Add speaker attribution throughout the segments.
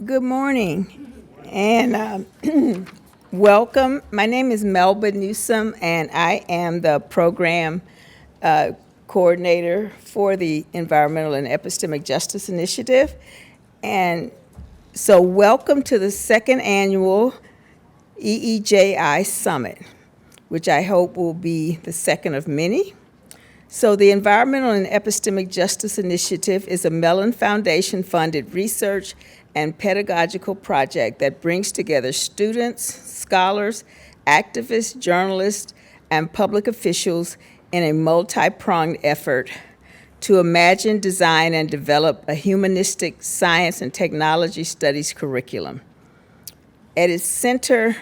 Speaker 1: Good morning and welcome. My name is Melba Newsom and I am the program coordinator for the Environmental and Epistemic Justice Initiative. And so welcome to the second annual EEJI Summit, which I hope will be the second of many. So the Environmental and Epistemic Justice Initiative is a Mellon Foundation-funded research and pedagogical project that brings together students, scholars, activists, journalists, and public officials in a multi-pronged effort to imagine, design, and develop a humanistic science and technology studies curriculum. At its center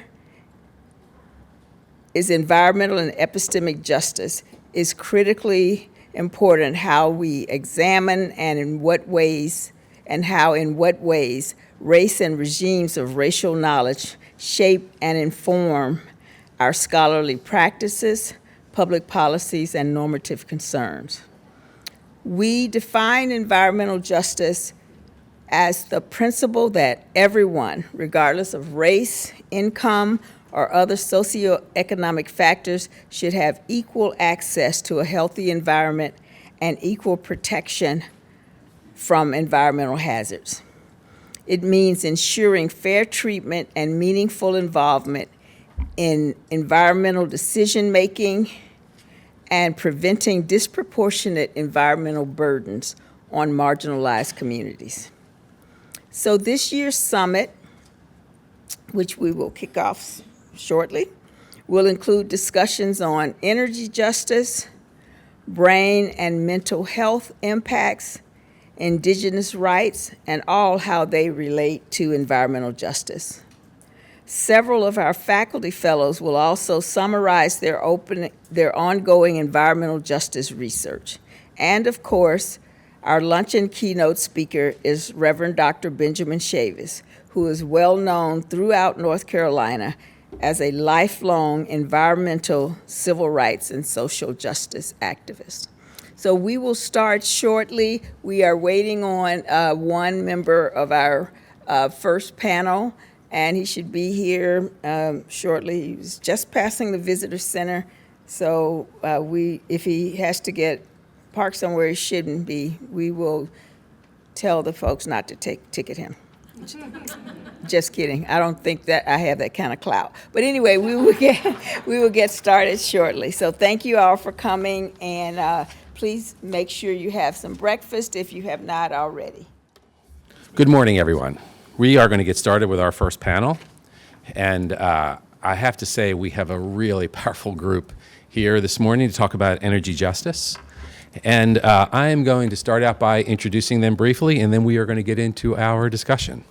Speaker 1: is environmental and epistemic justice. Is critically important how we examine and in what ways race and regimes of racial knowledge shape and inform our scholarly practices, public policies, and normative concerns. We define environmental justice as the principle that everyone, regardless of race, income, or other socioeconomic factors, should have equal access to a healthy environment and equal protection from environmental hazards. It means ensuring fair treatment and meaningful involvement in environmental decision-making and preventing disproportionate environmental burdens on marginalized communities. So this year's summit, which we will kick off shortly, will include discussions on energy justice, brain and mental health impacts, indigenous rights, and all how they relate to environmental justice. Several of our faculty fellows will also summarize their ongoing environmental justice research. And of course, our luncheon keynote speaker is Reverend Dr. Benjamin Chavis, who is well known throughout North Carolina as a lifelong environmental, civil rights, and social justice activist. So we will start shortly. We are waiting on one member of our first panel, and he should be here shortly. He was just passing the visitor center, so if he has to get parked somewhere he shouldn't be, we will tell the folks not to ticket him. Just kidding. I don't think that I have that kind of clout. But anyway, we will get started shortly. So thank you all for coming, and please make sure you have some breakfast if you have not already.
Speaker 2: Good morning, everyone. We are going to get started with our first panel. And I have to say, we have a really powerful group here this morning to talk about energy justice. And I am going to start out by introducing them briefly, and then we are going to get into our discussion.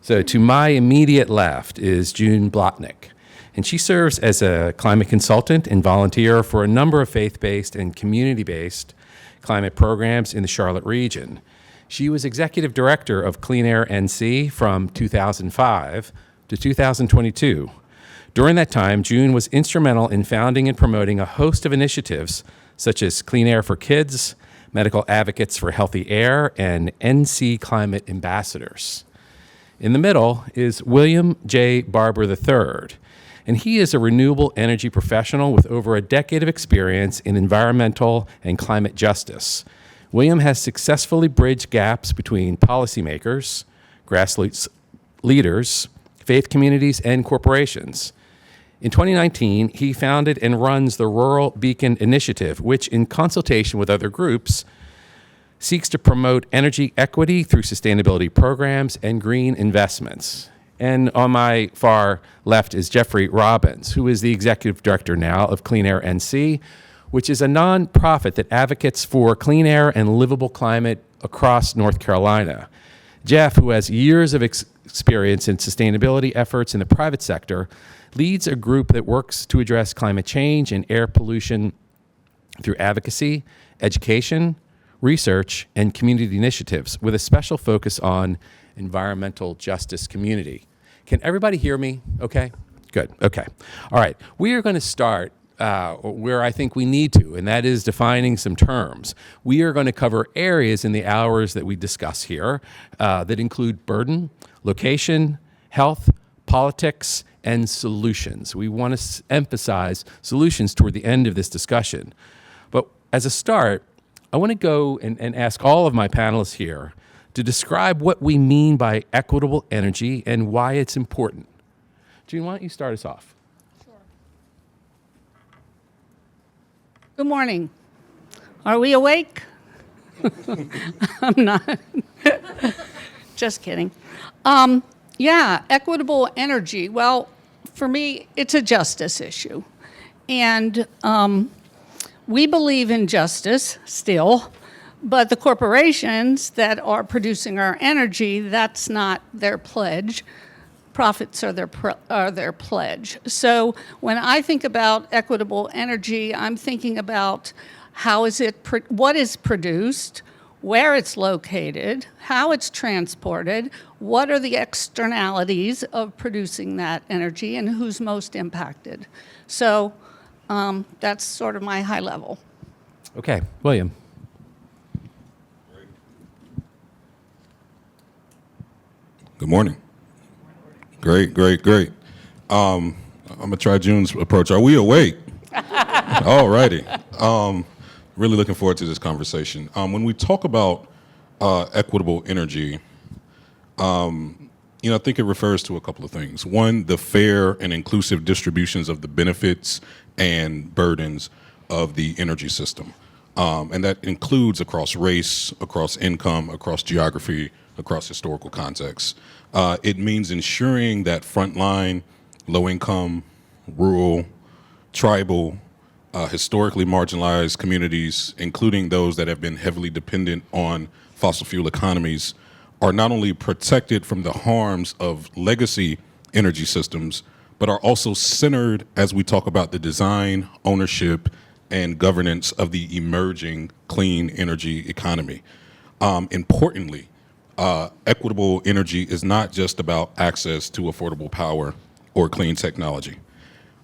Speaker 2: So to my immediate left is June Blotnick, and she serves as a climate consultant and volunteer for a number of faith-based and community-based climate programs in the Charlotte region. She was executive director of Clean Air NC from 2005 to 2022. During that time, June was instrumental in founding and promoting a host of initiatives such as Clean Air for Kids, Medical Advocates for Healthy Air, and NC Climate Ambassadors. In the middle is William J. Barber III, and he is a renewable energy professional with over a decade of experience in environmental and climate justice. William has successfully bridged gaps between policymakers, grassroots leaders, faith communities, and corporations. In 2019, he founded and runs the Rural Beacon Initiative, which, in consultation with other groups, seeks to promote energy equity through sustainability programs and green investments. And on my far left is Jeffrey Robbins, who is the executive director now of Clean Air NC, which is a nonprofit that advocates for clean air and livable climate across North Carolina. Jeff, who has years of experience in sustainability efforts in the private sector, leads a group that works to address climate change and air pollution through advocacy, education, research, and community initiatives with a special focus on environmental justice community. Can everybody hear me okay? Good, okay. All right, we are going to start where I think we need to, and that is defining some terms. We are going to cover areas in the hours that we discuss here that include burden, location, health, politics, and solutions. We want to emphasize solutions toward the end of this discussion. But as a start, I want to go and ask all of my panelists here to describe what we mean by equitable energy and why it's important. June, why don't you start us off?
Speaker 3: Good morning. Are we awake? I'm not. Just kidding. Yeah, equitable energy. Well, for me, it's a justice issue. And we believe in justice still, but the corporations that are producing our energy, that's not their pledge. Profits are their pledge. So when I think about equitable energy, I'm thinking about what is produced, where it's located, how it's transported, what are the externalities of producing that energy, and who's most impacted. So that's sort of my high level.
Speaker 2: Okay, William.
Speaker 4: Good morning. Great. I'm gonna try June's approach. Are we awake? All righty. Really looking forward to this conversation. When we talk about equitable energy, I think it refers to a couple of things. One, the fair and inclusive distributions of the benefits and burdens of the energy system. And that includes across race, across income, across geography, across historical contexts. It means ensuring that frontline, low-income, rural, tribal, historically marginalized communities, including those that have been heavily dependent on fossil fuel economies, are not only protected from the harms of legacy energy systems, but are also centered as we talk about the design, ownership, and governance of the emerging clean energy economy. Importantly, equitable energy is not just about access to affordable power or clean technology.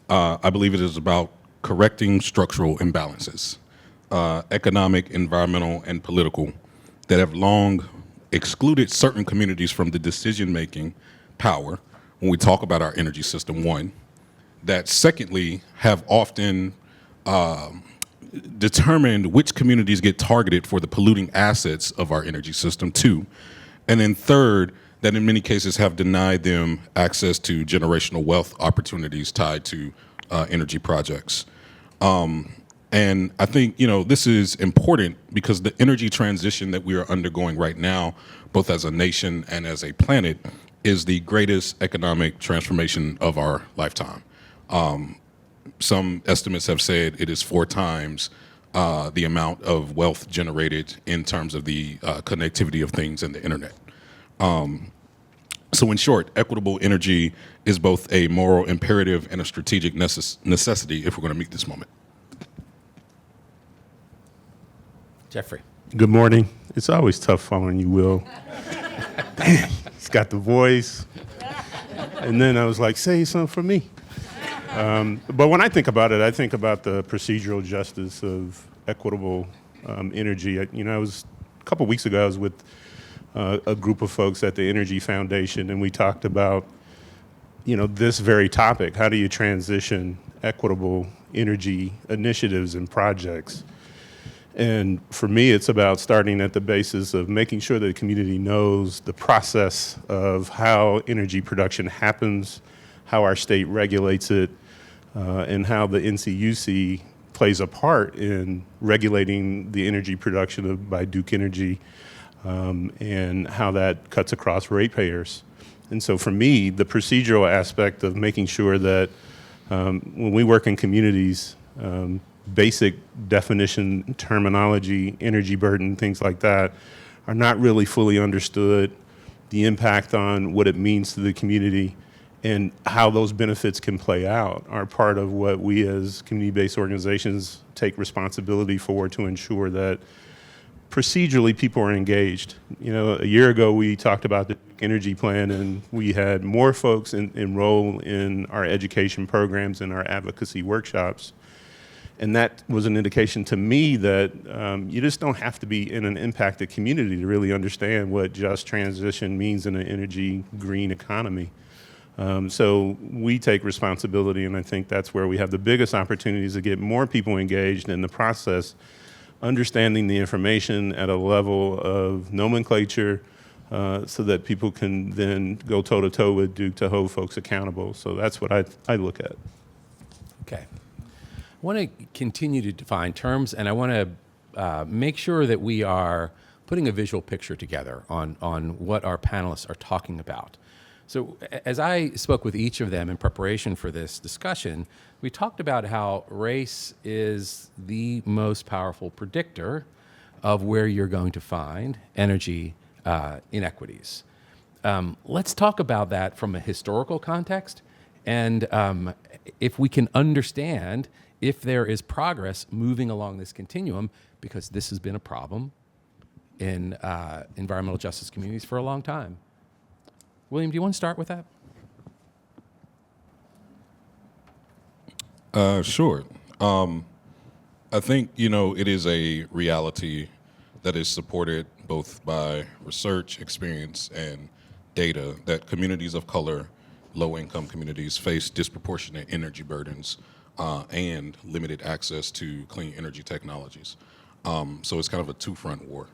Speaker 4: I believe it is about correcting structural imbalances, economic, environmental, and political, that have long excluded certain communities from the decision-making power when we talk about our energy system, one, that secondly have often determined which communities get targeted for the polluting assets of our energy system, two, and then third, that in many cases have denied them access to generational wealth opportunities tied to energy projects. And I think, this is important because the energy transition that we are undergoing right now, both as a nation and as a planet, is the greatest economic transformation of our lifetime. Some estimates have said it is 4 times the amount of wealth generated in terms of the connectivity of things and the internet. So in short, equitable energy is both a moral imperative and a strategic necessity if we're going to meet this moment.
Speaker 2: Jeffrey.
Speaker 5: Good morning. It's always tough following you, Will. Damn, he's got the voice. And then I was like, say something for me. But when I think about it, I think about the procedural justice of equitable energy. I was a couple weeks ago, I was with a group of folks at the Energy Foundation, and we talked about, this very topic. How do you transition equitable energy initiatives and projects? And for me, it's about starting at the basis of making sure that the community knows the process of how energy production happens, how our state regulates it, and how the NCUC plays a part in regulating the energy production by Duke Energy, and how that cuts across ratepayers. And so for me, the procedural aspect of making sure that when we work in communities, basic definition, terminology, energy burden, things like that, are not really fully understood, the impact on what it means to the community, and how those benefits can play out are part of what we as community-based organizations take responsibility for to ensure that procedurally people are engaged. A year ago we talked about the energy plan, and we had more folks enroll in our education programs and our advocacy workshops. And that was an indication to me that you just don't have to be in an impacted community to really understand what just transition means in an energy green economy. So we take responsibility, and I think that's where we have the biggest opportunities to get more people engaged in the process, understanding the information at a level of nomenclature, so that people can then go toe-to-toe with Duke to hold folks accountable. So that's what I look at.
Speaker 2: Okay. I want to continue to define terms, and I want to make sure that we are putting a visual picture together on what our panelists are talking about. So as I spoke with each of them in preparation for this discussion, we talked about how race is the most powerful predictor of where you're going to find energy inequities. Let's talk about that from a historical context, and if we can understand if there is progress moving along this continuum, because this has been a problem in environmental justice communities for a long time. William, do you want to start with that?
Speaker 4: Sure. I think, it is a reality that is supported both by research, experience, and data that communities of color, low-income communities, face disproportionate energy burdens and limited access to clean energy technologies. So it's kind of a two-front war.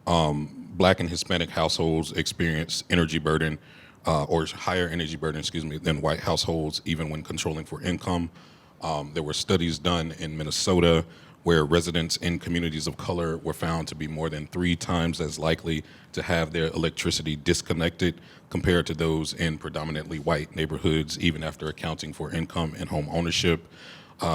Speaker 4: Black and Hispanic households experience energy burden or higher energy burden, than white households, even when controlling for income. There were studies done in Minnesota where residents in communities of color were found to be more than 3 times as likely to have their electricity disconnected compared to those in predominantly white neighborhoods, even after accounting for income and home ownership.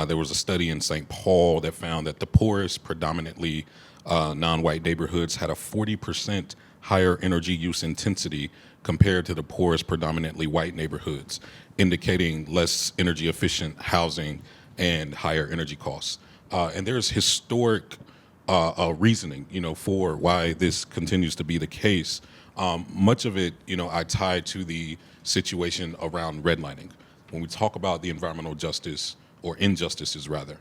Speaker 4: There was a study in St. Paul that found that the poorest, predominantly non-white neighborhoods had a 40% higher energy use intensity compared to the poorest, predominantly white neighborhoods, indicating less energy efficient housing and higher energy costs. And there's historic reasoning, for why this continues to be the case. Much of it, I tie to the situation around redlining. When we talk about the environmental justice, or injustices rather,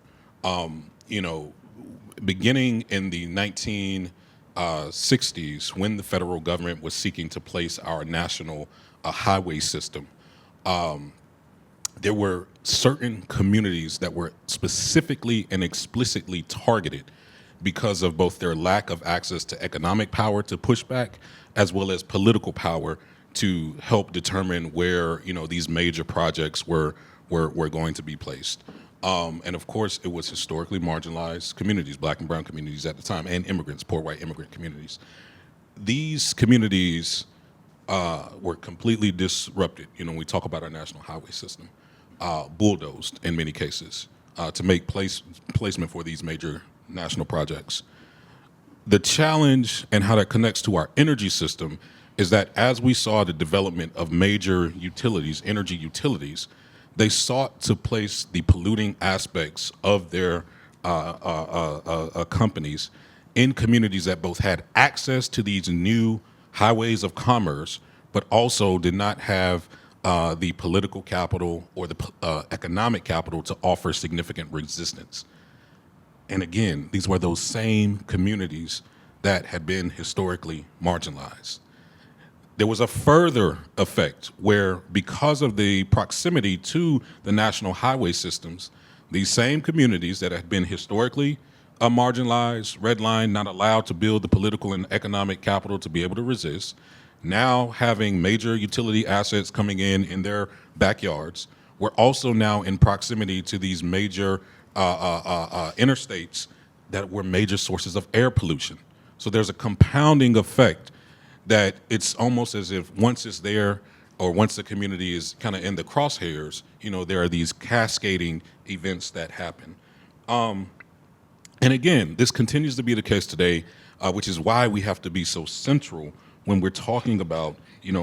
Speaker 4: beginning in the 1960s, when the federal government was seeking to place our national highway system, there were certain communities that were specifically and explicitly targeted because of both their lack of access to economic power to push back, as well as political power to help determine where these major projects were going to be placed. And of course, it was historically marginalized communities, black and brown communities at the time, and immigrants, poor white immigrant communities. These communities were completely disrupted. We talk about our national highway system, bulldozed in many cases to make placement for these major national projects. The challenge and how that connects to our energy system is that as we saw the development of major utilities, energy utilities, they sought to place the polluting aspects of their companies in communities that both had access to these new highways of commerce, but also did not have the political capital or the economic capital to offer significant resistance. And again, these were those same communities that had been historically marginalized. There was a further effect where, because of the proximity to the national highway systems, these same communities that had been historically marginalized, redlined, not allowed to build the political and economic capital to be able to resist, now having major utility assets coming in their backyards, were also now in proximity to these major interstates that were major sources of air pollution. So there's a compounding effect that it's almost as if once it's there, or once the community is kind of in the crosshairs, there are these cascading events that happen. And again, this continues to be the case today, which is why we have to be so central when we're talking about,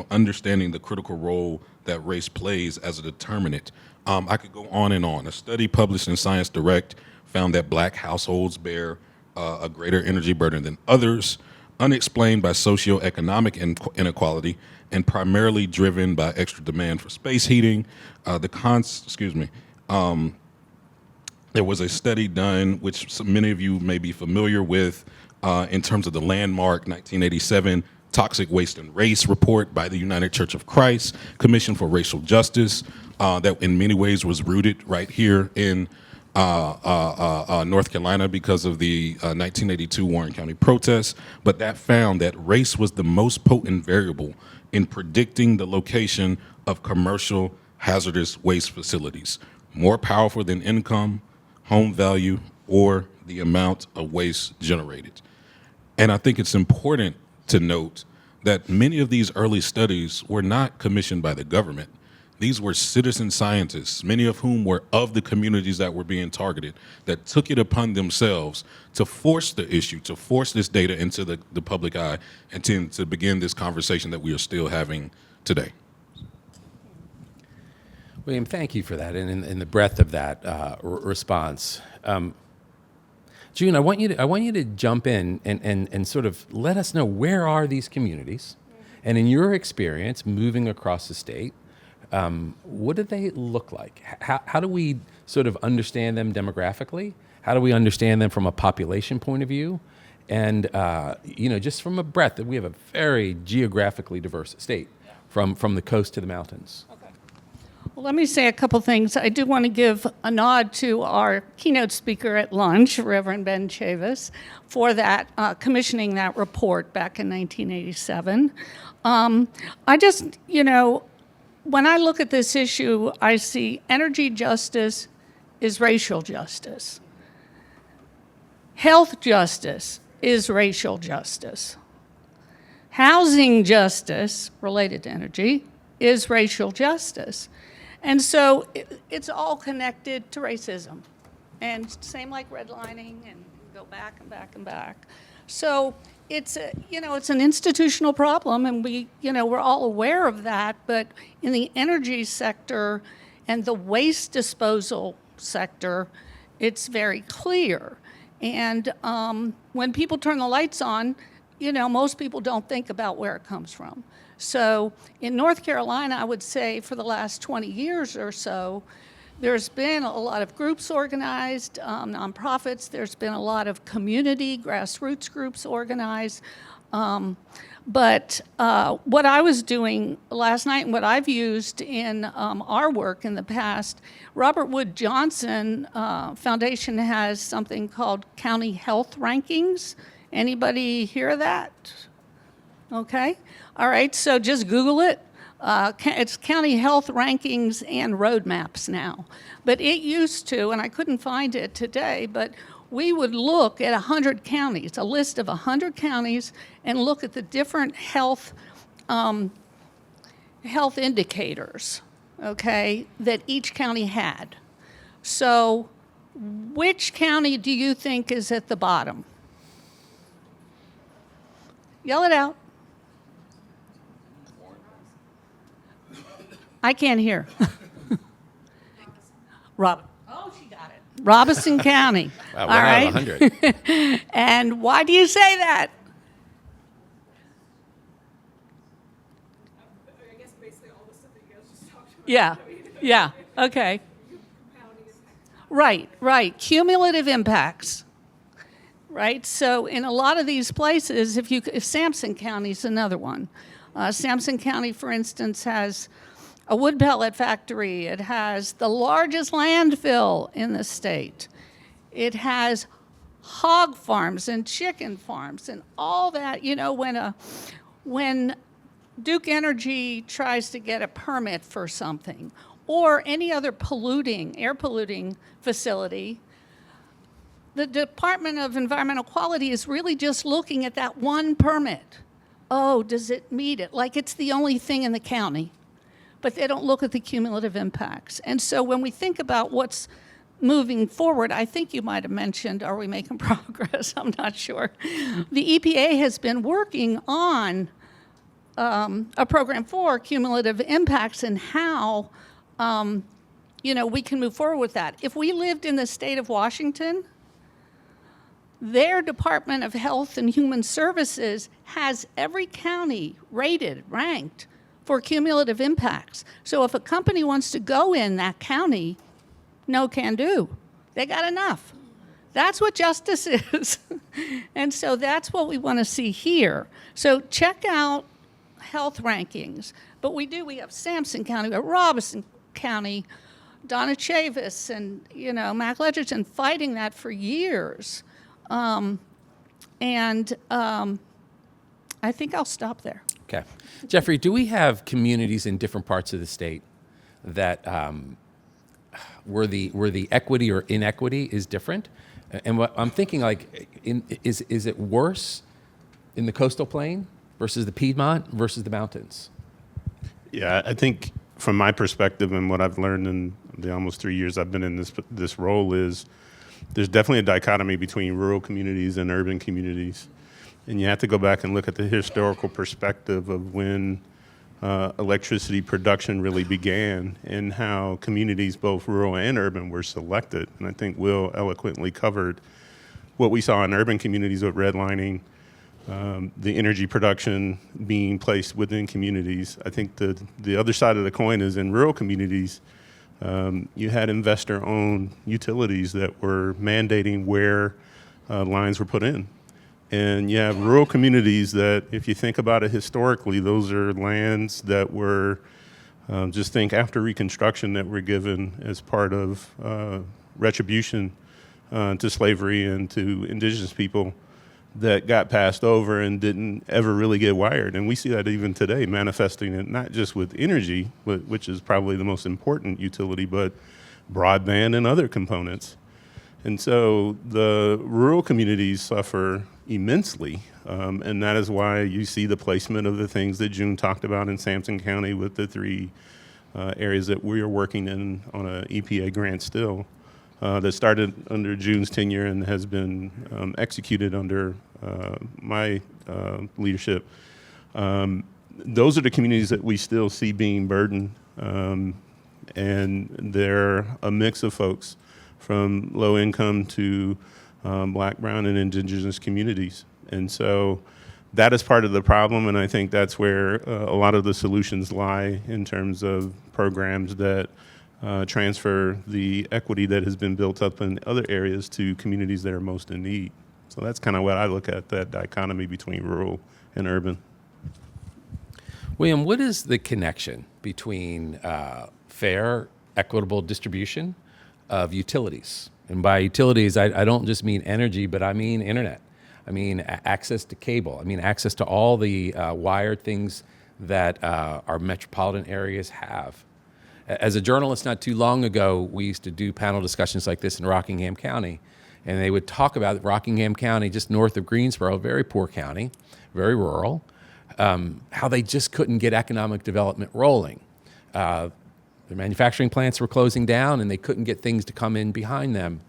Speaker 4: understanding the critical role that race plays as a determinant. I could go on and on. A study published in Science Direct found that black households bear a greater energy burden than others, unexplained by socioeconomic inequality and primarily driven by extra demand for space heating. there was a study done, which many of you may be familiar with, in terms of the landmark 1987 Toxic Waste and Race report by the United Church of Christ Commission for Racial Justice, that in many ways was rooted right here in North Carolina because of the 1982 Warren County protests, but that found that race was the most potent variable in predicting the location of commercial hazardous waste facilities, more powerful than income, home value, or the amount of waste generated. And I think it's important to note that many of these early studies were not commissioned by the government. These were citizen scientists, many of whom were of the communities that were being targeted, that took it upon themselves to force the issue, to force this data into the public eye, and to begin this conversation that we are still having today.
Speaker 2: William, thank you for that, and in the breadth of that response. June, I want you to jump in and sort of let us know, where are these communities? And in your experience moving across the state, what do they look like? How do we sort of understand them demographically? How do we understand them from a population point of view? And just from a breadth, that we have a very geographically diverse state, from the coast to the mountains.
Speaker 3: Well, let me say a couple things. I do want to give a nod to our keynote speaker at lunch, Reverend Ben Chavis, for that commissioning that report back in 1987. I just, when I look at this issue, I see energy justice is racial justice. Health justice is racial justice. Housing justice, related to energy, is racial justice. And so it's all connected to racism. And same like redlining, and go back and back and back. So it's an institutional problem, and we're all aware of that, but in the energy sector and the waste disposal sector, it's very clear. And when people turn the lights on, most people don't think about where it comes from. So in North Carolina, I would say for the last 20 years or so, there's been a lot of groups organized, nonprofits. There's been a lot of community, grassroots groups organized. But what I was doing last night, and what I've used in our work in the past, Robert Wood Johnson Foundation has something called County Health Rankings. Anybody hear that? Okay. All right, so just Google it. It's county health rankings and roadmaps now. But it used to, and I couldn't find it today, but we would look at 100 counties, a list of 100 counties, and look at the different health indicators, okay, that each county had. So which county do you think is at the bottom? Yell it out. I can't hear. Oh, she got it. Robeson County.
Speaker 2: Wow,
Speaker 3: All
Speaker 2: we're
Speaker 3: right.
Speaker 2: out of 100.
Speaker 3: And why do you say that?
Speaker 6: I guess basically all the stuff that you guys just talked about.
Speaker 3: Yeah, okay. Right. Cumulative impacts. Right, so in a lot of these places, if Sampson County is another one. Sampson County, for instance, has a wood pellet factory. It has the largest landfill in the state. It has hog farms and chicken farms and all that. When Duke Energy tries to get a permit for something, or any other air polluting facility, the Department of Environmental Quality is really just looking at that one permit. Oh, does it meet it? Like it's the only thing in the county. But they don't look at the cumulative impacts. And so when we think about what's moving forward, I think you might have mentioned, are we making progress? I'm not sure. The EPA has been working on a program for cumulative impacts and how we can move forward with that. If we lived in the state of Washington, their Department of Health and Human Services has every county ranked for cumulative impacts. So if a company wants to go in that county, no can do. They got enough. That's what justice is. And so that's what we want to see here. So check out health rankings. But we have Sampson County, we have Robeson County, Donna Chavis, and, Mac Ledgerton fighting that for years. I think I'll stop there.
Speaker 2: Okay. Jeffrey, do we have communities in different parts of the state that where the equity or inequity is different? And what I'm thinking, like, is it worse in the coastal plain versus the Piedmont versus the mountains?
Speaker 5: Yeah, I think from my perspective and what I've learned in the almost 3 years I've been in this role is there's definitely a dichotomy between rural communities and urban communities. And you have to go back and look at the historical perspective of when electricity production really began and how communities, both rural and urban, were selected. And I think Will eloquently covered what we saw in urban communities with redlining, the energy production being placed within communities. I think the other side of the coin is in rural communities, you had investor-owned utilities that were mandating where lines were put in. And you have rural communities that, if you think about it historically, those are lands that were, just think after Reconstruction, that were given as part of retribution to slavery and to indigenous people that got passed over and didn't ever really get wired. And we see that even today, manifesting it not just with energy, which is probably the most important utility, but broadband and other components. And so the rural communities suffer immensely, and that is why you see the placement of the things that June talked about in Sampson County with the three areas that we are working in on an EPA grant still that started under June's tenure and has been executed under my leadership. Those are the communities that we still see being burdened, and they're a mix of folks from low income to Black, brown, and indigenous communities. And so that is part of the problem, and I think that's where a lot of the solutions lie in terms of programs that transfer the equity that has been built up in other areas to communities that are most in need. So that's kind of what I look at, that dichotomy between rural and urban.
Speaker 2: William, what is the connection between fair, equitable distribution of utilities? And by utilities, I don't just mean energy, but I mean internet. I mean access to cable. I mean access to all the wired things that our metropolitan areas have. As a journalist not too long ago, we used to do panel discussions like this in Rockingham County, and they would talk about Rockingham County, just north of Greensboro, very poor county, very rural, how they just couldn't get economic development rolling. Their manufacturing plants were closing down, and they couldn't get things to come in behind them.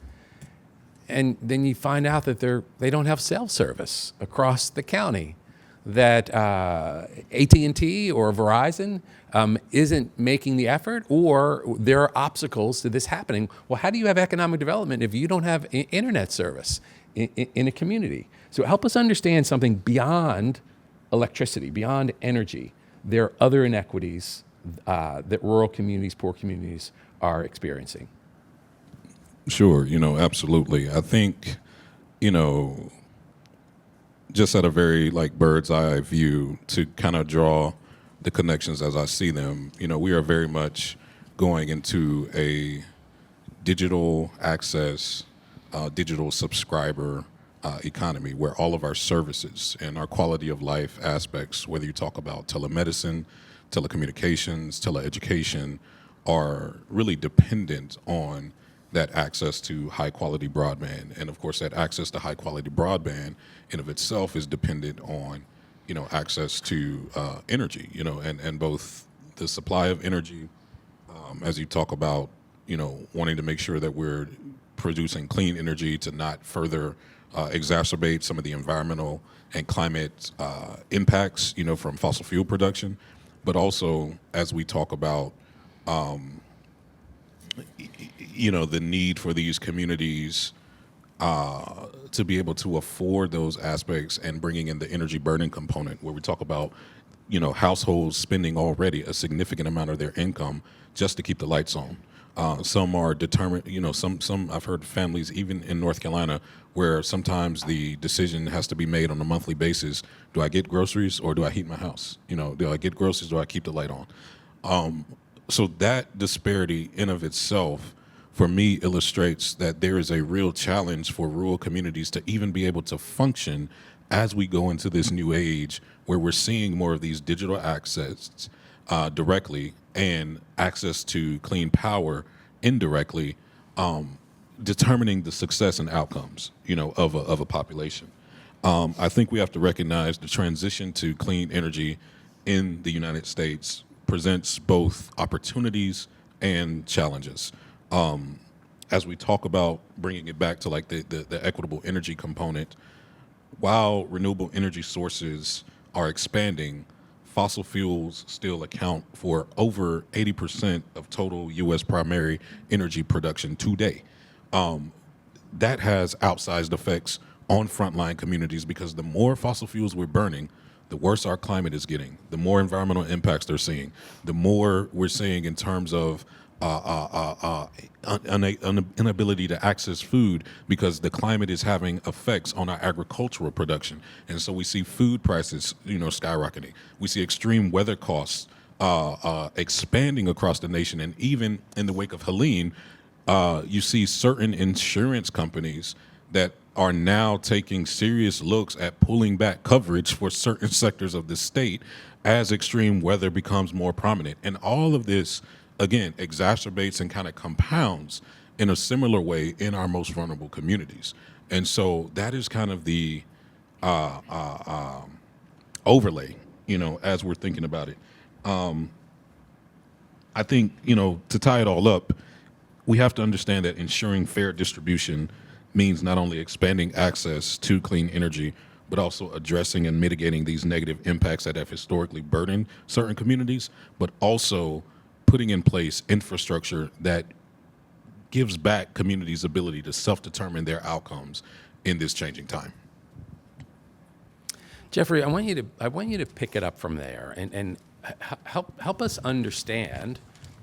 Speaker 2: And then you find out that they don't have cell service across the county, that AT&T or Verizon isn't making the effort, or there are obstacles to this happening. Well, how do you have economic development if you don't have internet service in a community? So help us understand something beyond electricity, beyond energy. There are other inequities that rural communities, poor communities are experiencing.
Speaker 4: Sure, absolutely. I think, just at a very bird's eye view to kind of draw the connections as I see them, we are very much going into a digital access, digital subscriber economy where all of our services and our quality of life aspects, whether you talk about telemedicine, telecommunications, teleeducation, are really dependent on that access to high-quality broadband. And of course, that access to high-quality broadband in of itself is dependent on, access to energy, and both the supply of energy, as you talk about, wanting to make sure that we're producing clean energy to not further exacerbate some of the environmental and climate impacts, from fossil fuel production, but also as we talk about, the need for these communities to be able to afford those aspects, and bringing in the energy burden component where we talk about, households spending already a significant amount of their income just to keep the lights on. Some are determined, some I've heard families even in North Carolina where sometimes the decision has to be made on a monthly basis. Do I get groceries or do I heat my house? Do I get groceries or do I keep the light on? So that disparity in of itself, for me, illustrates that there is a real challenge for rural communities to even be able to function as we go into this new age where we're seeing more of these digital access directly and access to clean power indirectly, determining the success and outcomes, of a population. I think we have to recognize the transition to clean energy in the United States presents both opportunities and challenges. As we talk about bringing it back to like the equitable energy component, while renewable energy sources are expanding, fossil fuels still account for over 80% of total U.S. primary energy production today. That has outsized effects on frontline communities because the more fossil fuels we're burning, the worse our climate is getting, the more environmental impacts they're seeing, the more we're seeing in terms of inability to access food because the climate is having effects on our agricultural production. And so we see food prices, skyrocketing. We see extreme weather costs expanding across the nation. And even in the wake of Helene, you see certain insurance companies that are now taking serious looks at pulling back coverage for certain sectors of the state as extreme weather becomes more prominent. And all of this, again, exacerbates and kind of compounds in a similar way in our most vulnerable communities. And so that is kind of the overlay, as we're thinking about it. I think, to tie it all up, we have to understand that ensuring fair distribution means not only expanding access to clean energy, but also addressing and mitigating these negative impacts that have historically burdened certain communities, but also putting in place infrastructure that gives back communities' ability to self-determine their outcomes in this changing time.
Speaker 2: Jeffrey, I want you to pick it up from there and help us understand,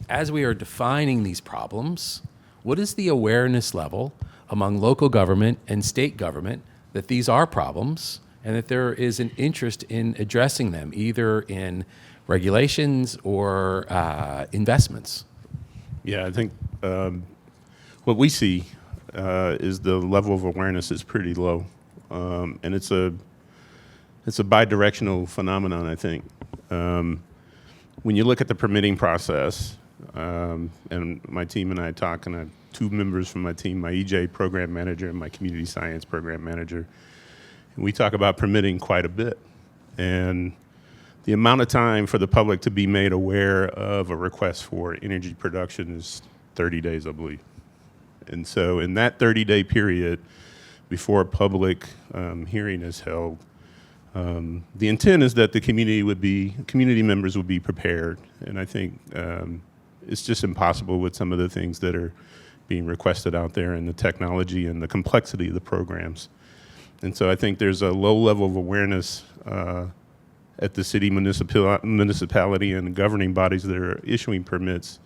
Speaker 2: as we are defining these problems, what is the awareness level among local government and state government that these are problems and that there is an interest in addressing them, either in regulations or investments?
Speaker 5: Yeah, I think what we see is the level of awareness is pretty low, and it's a bidirectional phenomenon, I think. When you look at the permitting process, and my team and I talk, and I have two members from my team, my EEJI program manager and my community science program manager, and we talk about permitting quite a bit. And the amount of time for the public to be made aware of a request for energy production is 30 days, I believe. And so in that 30-day period, before a public hearing is held, the intent is that the community members would be prepared. And I think it's just impossible with some of the things that are being requested out there and the technology and the complexity of the programs. And so I think there's a low level of awareness at the city, municipality, and governing bodies that are issuing permits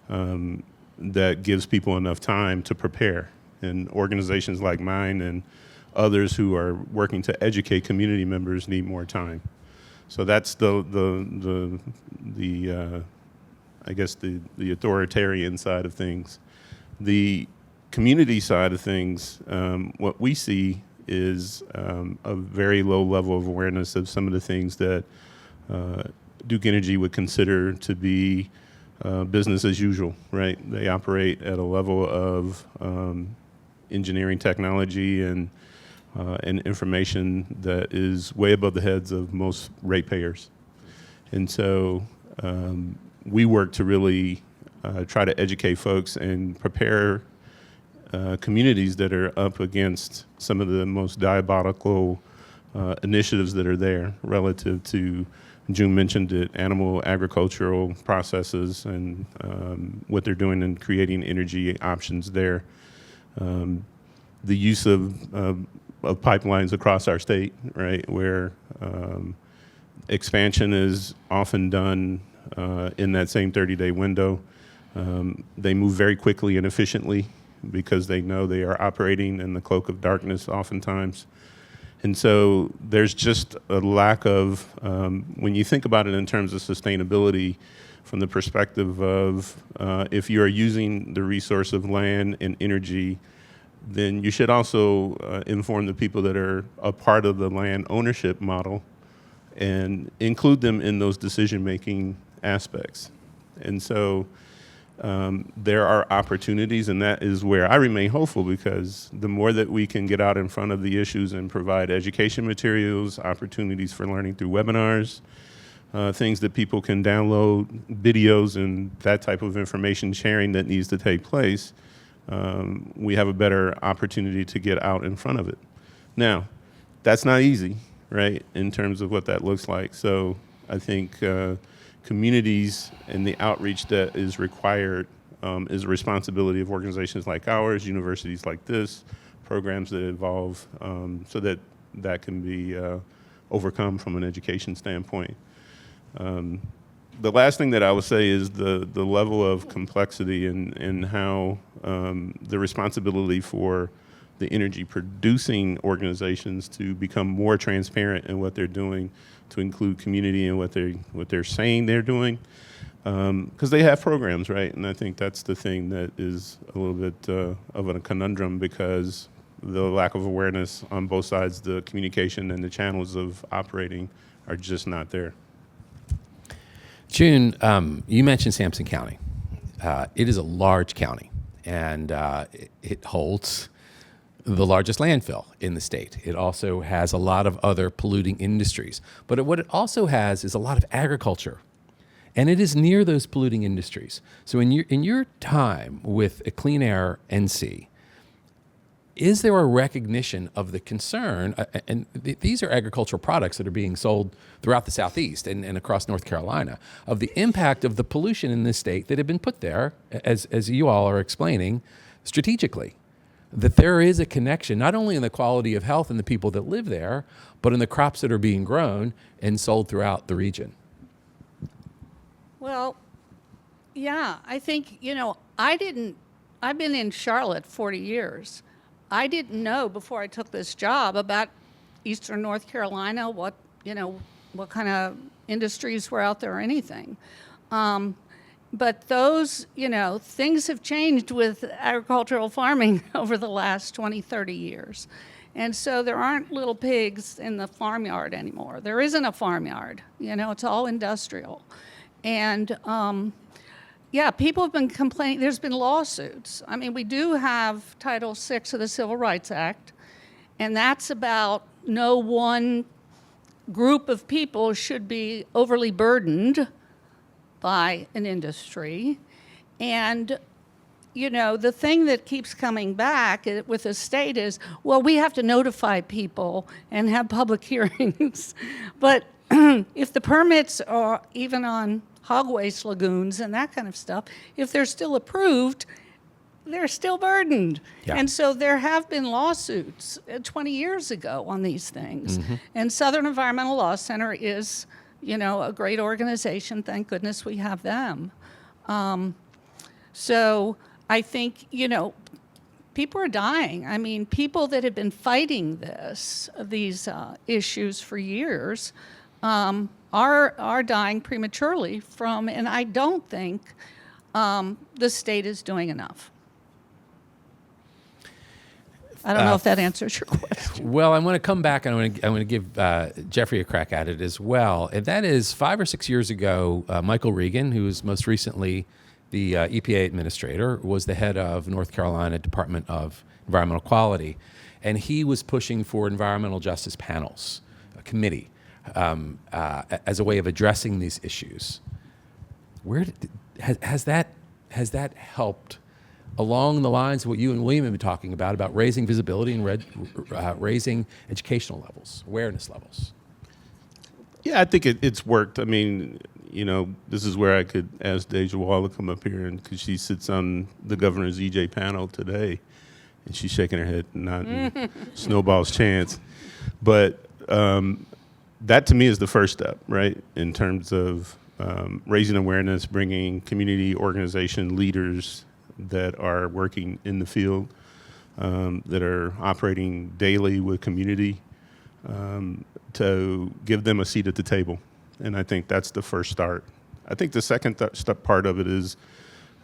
Speaker 5: that gives people enough time to prepare. And organizations like mine and others who are working to educate community members need more time. So that's the I guess the authoritarian side of things. The community side of things, what we see is a very low level of awareness of some of the things that Duke Energy would consider to be business as usual, right? They operate at a level of engineering technology and information that is way above the heads of most ratepayers. And so we work to really try to educate folks and prepare communities that are up against some of the most diabolical initiatives that are there relative to, June mentioned it, animal agricultural processes and what they're doing in creating energy options there. The use of pipelines across our state, right, where Expansion is often done in that same 30-day window. They move very quickly and efficiently because they know they are operating in the cloak of darkness oftentimes. And so there's just a lack of, when you think about it in terms of sustainability, from the perspective of if you are using the resource of land and energy, then you should also inform the people that are a part of the land ownership model and include them in those decision-making aspects. And so there are opportunities, and that is where I remain hopeful, because the more that we can get out in front of the issues and provide education materials, opportunities for learning through webinars, things that people can download, videos, and that type of information sharing that needs to take place, we have a better opportunity to get out in front of it. Now, that's not easy, right, in terms of what that looks like. So I think communities and the outreach that is required is a responsibility of organizations like ours, universities like this, programs that evolve, so that that can be overcome from an education standpoint. The last thing that I would say is the level of complexity and how the responsibility for the energy producing organizations to become more transparent in what they're doing, to include community in what they're saying they're doing, because they have programs, right? And I think that's the thing that is a little bit of a conundrum, because the lack of awareness on both sides, the communication and the channels of operating are just not there.
Speaker 2: June, you mentioned Sampson County. It is a large county, and it holds the largest landfill in the state. It also has a lot of other polluting industries. But what it also has is a lot of agriculture, and it is near those polluting industries. So in your time with a Clean Air NC, is there a recognition of the concern, and these are agricultural products that are being sold throughout the Southeast and across North Carolina, of the impact of the pollution in this state that have been put there, as you all are explaining, strategically, that there is a connection, not only in the quality of health and the people that live there, but in the crops that are being grown and sold throughout the region?
Speaker 3: Well, yeah, I think, I've been in Charlotte 40 years. I didn't know before I took this job about Eastern North Carolina, what kind of industries were out there or anything. But those, things have changed with agricultural farming over the last 20, 30 years. And so there aren't little pigs in the farmyard anymore. There isn't a farmyard, it's all industrial. And yeah, people have been complaining. There's been lawsuits. I mean, we do have Title VI of the Civil Rights Act, and that's about no one group of people should be overly burdened by an industry. And, the thing that keeps coming back with the state is, well, we have to notify people and have public hearings. But if the permits are even on hog waste lagoons and that kind of stuff, if they're still approved, they're still burdened.
Speaker 2: Yeah.
Speaker 3: And so there have been lawsuits 20 years ago on these things. Mm-hmm. And Southern Environmental Law Center is, a great organization. Thank goodness we have them. So I think, people are dying. I mean, people that have been fighting these issues for years, are dying prematurely from, and I don't think the state is doing enough. I don't know if that answers your question.
Speaker 2: Well, I want to come back, and I want to give Jeffrey a crack at it as well. And that is 5 or 6 years ago, Michael Regan, who is most recently the EPA administrator, was the head of North Carolina Department of Environmental Quality, and he was pushing for environmental justice panels, a committee, as a way of addressing these issues. Has that helped along the lines of what you and William have been talking about raising visibility and raising educational levels, awareness levels?
Speaker 5: Yeah, I think it's worked. I mean, this is where I could ask Deja Wall to come up here, and because she sits on the governor's EJ panel today, and she's shaking her head, not Snowball's chance. But that to me is the first step, right, in terms of raising awareness, bringing community organization leaders that are working in the field, that are operating daily with community, to give them a seat at the table. And I think that's the first start. I think the second step part of it is,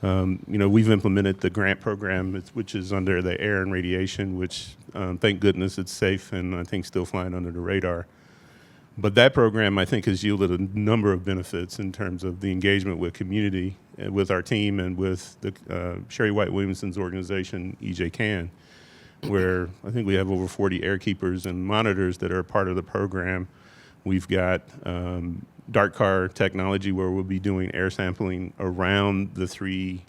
Speaker 5: we've implemented the grant program, which is under the air and radiation, which thank goodness it's safe and I think still flying under the radar. But that program, I think, has yielded a number of benefits in terms of the engagement with community, with our team, and with the Sherry White Williamson's organization, EEJI, where I think we have over 40 air keepers and monitors that are a part of the program. We've got dark car technology where we'll be doing air sampling around the three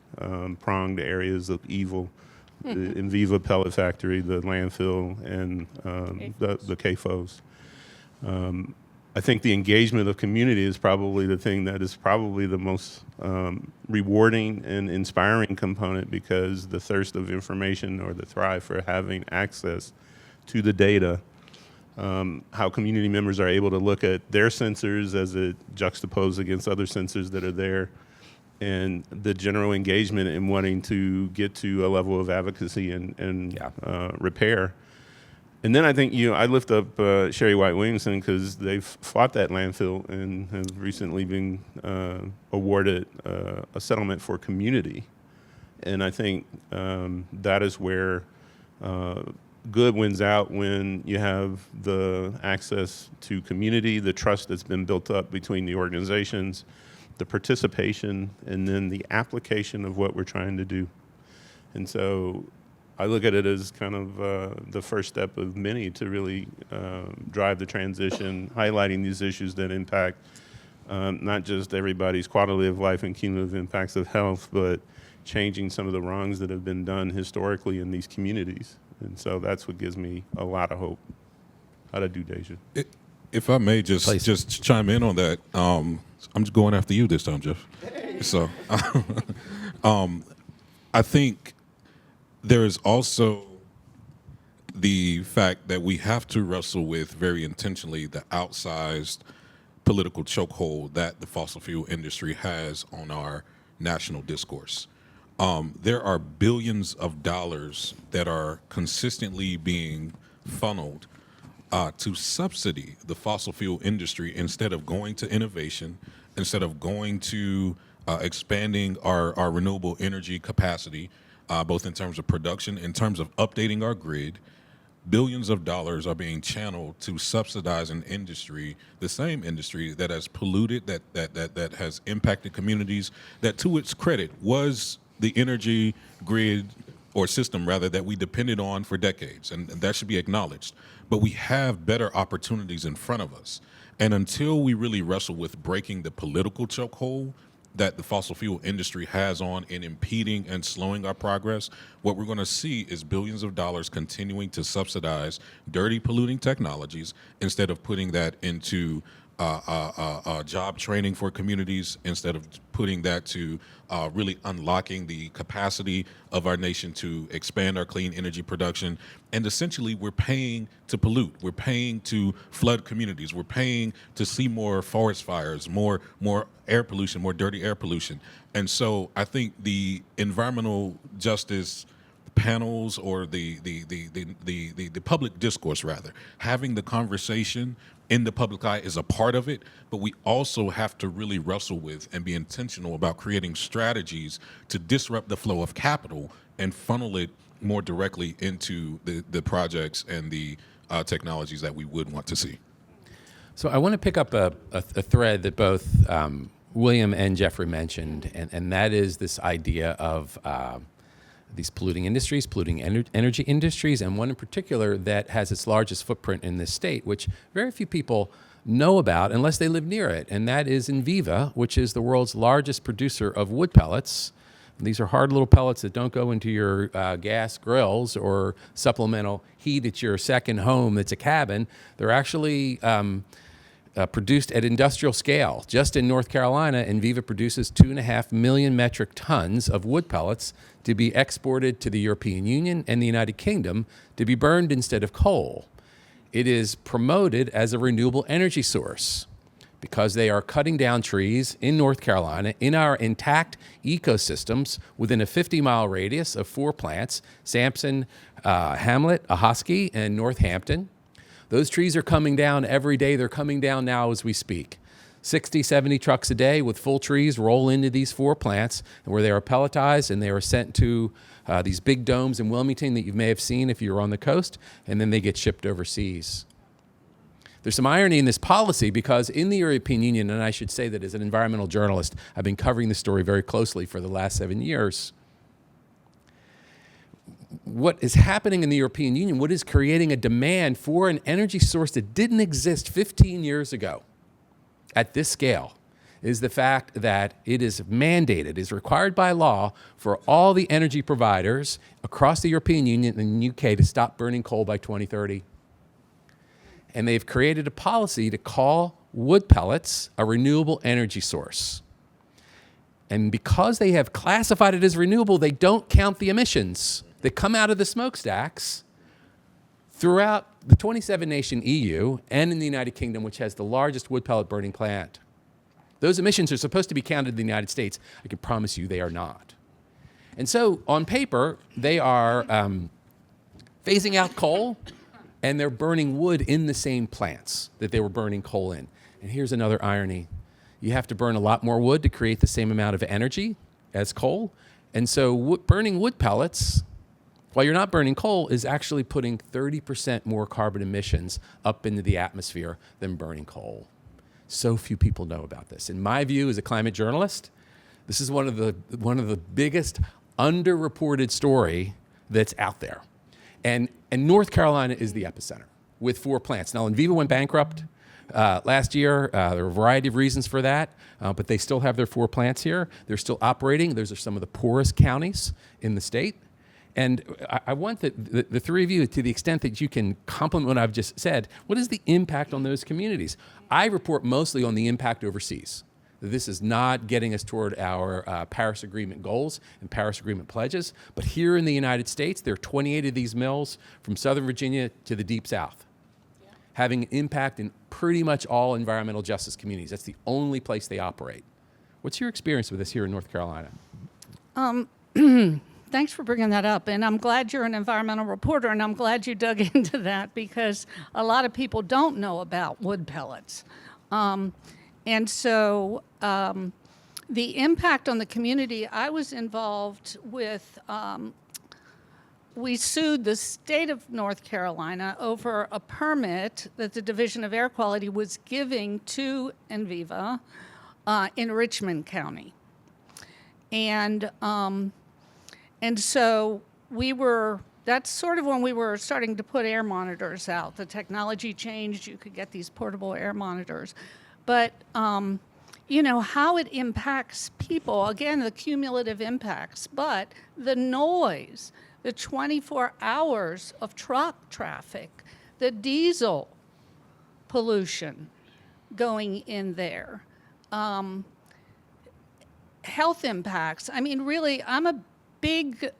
Speaker 5: pronged areas of evil, the Enviva pellet factory, the landfill, and the CAFOs. I think the engagement of community is probably the thing that is probably the most rewarding and inspiring component, because the thirst of information, or the thrive for having access to the data, how community members are able to look at their sensors as it juxtaposed against other sensors that are there, and the general engagement in wanting to get to a level of advocacy and repair. And then I think, I lift up Sherry White Williamson because they've fought that landfill and have recently been awarded a settlement for community. And I think that is where good wins out, when you have the access to community, the trust that's been built up between the organizations, the participation, and then the application of what we're trying to do. And so I look at it as kind of the first step of many to really drive the transition, highlighting these issues that impact not just everybody's quality of life and cumulative impacts of health, but changing some of the wrongs that have been done historically in these communities. And so that's what gives me a lot of hope. How'd I do, Deja?
Speaker 4: If I may just chime in on that, I'm just going after you this time, Jeff. So I think there is also the fact that we have to wrestle with very intentionally the outsized political chokehold that the fossil fuel industry has on our national discourse. There are billions of dollars that are consistently being funneled to subsidy the fossil fuel industry instead of going to innovation, instead of going to expanding our renewable energy capacity, both in terms of production, in terms of updating our grid. Billions of dollars are being channeled to subsidize an industry, the same industry that has polluted, that has impacted communities, that to its credit was the energy grid, or system rather, that we depended on for decades, and that should be acknowledged. But we have better opportunities in front of us. And until we really wrestle with breaking the political chokehold that the fossil fuel industry has on in impeding and slowing our progress, what we're going to see is billions of dollars continuing to subsidize dirty, polluting technologies instead of putting that into job training for communities, instead of putting that to really unlocking the capacity of our nation to expand our clean energy production. And essentially, we're paying to pollute. We're paying to flood communities. We're paying to see more forest fires, more air pollution, more dirty air pollution. And so I think the environmental justice panels, or the public discourse rather, having the conversation in the public eye is a part of it, but we also have to really wrestle with and be intentional about creating strategies to disrupt the flow of capital and funnel it more directly into the projects and the technologies that we would want to see.
Speaker 2: So I want to pick up a thread that both William and Jeffrey mentioned, and that is this idea of these polluting industries, polluting energy industries, and one in particular that has its largest footprint in this state, which very few people know about unless they live near it, and that is Enviva, which is the world's largest producer of wood pellets. These are hard little pellets that don't go into your gas grills or supplemental heat at your second home that's a cabin. They're actually produced at industrial scale. Just in North Carolina, Enviva produces 2.5 million metric tons of wood pellets to be exported to the European Union and the United Kingdom to be burned instead of coal. it is promoted as a renewable energy source because they are cutting down trees in North Carolina in our intact ecosystems within a 50-mile radius of 4 plants, Sampson, Hamlet, Ahoskie, and Northampton. Those trees are coming down every day. They're coming down now as we speak. 60, 70 trucks a day with full trees roll into these 4 plants where they are pelletized and they are sent to these big domes in Wilmington that you may have seen if you're on the coast, and then they get shipped overseas. There's some irony in this policy because in the European Union, and I should say that as an environmental journalist, I've been covering this story very closely for the last 7 years. What is happening in the European Union, what is creating a demand for an energy source that didn't exist 15 years ago at this scale, is the fact that it is mandated, is required by law for all the energy providers across the European Union and the UK to stop burning coal by 2030. And they've created a policy to call wood pellets a renewable energy source. And because they have classified it as renewable, they don't count the emissions that come out of the smokestacks throughout the 27-nation EU and in the United Kingdom, which has the largest wood pellet burning plant. Those emissions are supposed to be counted in the United States. I can promise you they are not. And so on paper, they are phasing out coal, and they're burning wood in the same plants that they were burning coal in. And here's another irony. You have to burn a lot more wood to create the same amount of energy as coal. And so burning wood pellets, while you're not burning coal, is actually putting 30% more carbon emissions up into the atmosphere than burning coal. So few people know about this. In my view, as a climate journalist, this is one of the biggest underreported story that's out there. And North Carolina is the epicenter with 4 plants. Now, Enviva went bankrupt last year. There are a variety of reasons for that, but they still have their 4 plants here. They're still operating. Those are some of the poorest counties in the state. And I want the 3 of you, to the extent that you can complement what I've just said, what is the impact on those communities? I report mostly on the impact overseas. This is not getting us toward our Paris Agreement goals and Paris Agreement pledges. But here in the United States, there are 28 of these mills from Southern Virginia to the Deep South, having an impact in pretty much all environmental justice communities. That's the only place they operate. What's your experience with this here in North Carolina?
Speaker 3: Thanks for bringing that up. And I'm glad you're an environmental reporter, and I'm glad you dug into that because a lot of people don't know about wood pellets. And so the impact on the community, I was involved with, we sued the state of North Carolina over a permit that the Division of Air Quality was giving to Enviva in Richmond County. And so that's sort of when we were starting to put air monitors out. The technology changed, you could get these portable air monitors. But, how it impacts people, again, the cumulative impacts, but the noise, the 24 hours of truck traffic, the diesel pollution going in there, health impacts. I mean, really, I'm a big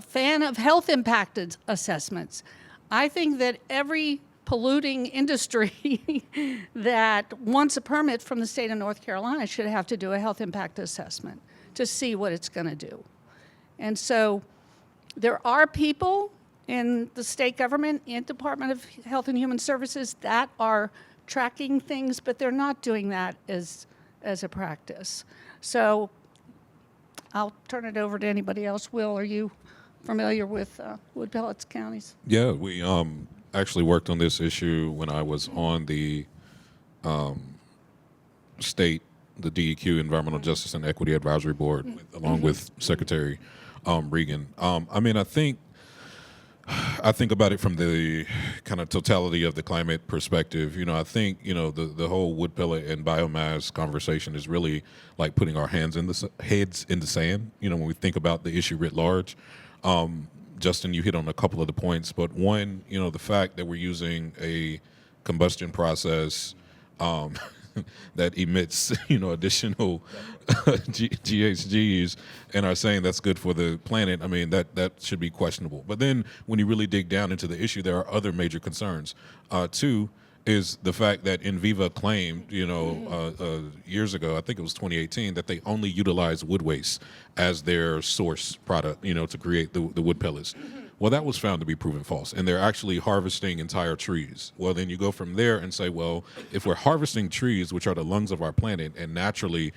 Speaker 3: fan of health impact assessments. I think that every polluting industry that wants a permit from the state of North Carolina should have to do a health impact assessment to see what it's going to do. And so there are people in the state government and Department of Health and Human Services that are tracking things, but they're not doing that as a practice. So I'll turn it over to anybody else. Will, are you familiar with wood pellets counties?
Speaker 4: Yeah, we actually worked on this issue when I was on the state, the DEQ, Environmental Justice and Equity Advisory Board, along with Secretary Regan. I mean, I think about it from the kind of totality of the climate perspective. I think, the whole wood pellet and biomass conversation is really like putting our heads in the sand, when we think about the issue writ large. Justin, you hit on a couple of the points, but one, the fact that we're using a combustion process that emits, additional GHGs and are saying that's good for the planet, I mean, that should be questionable. But then when you really dig down into the issue, there are other major concerns. Two is the fact that Enviva claimed, years ago, I think it was 2018, that they only utilize wood waste as their source product, to create the wood pellets. Well, that was found to be proven false, and they're actually harvesting entire trees. Well, then you go from there and say, well, if we're harvesting trees, which are the lungs of our planet, and naturally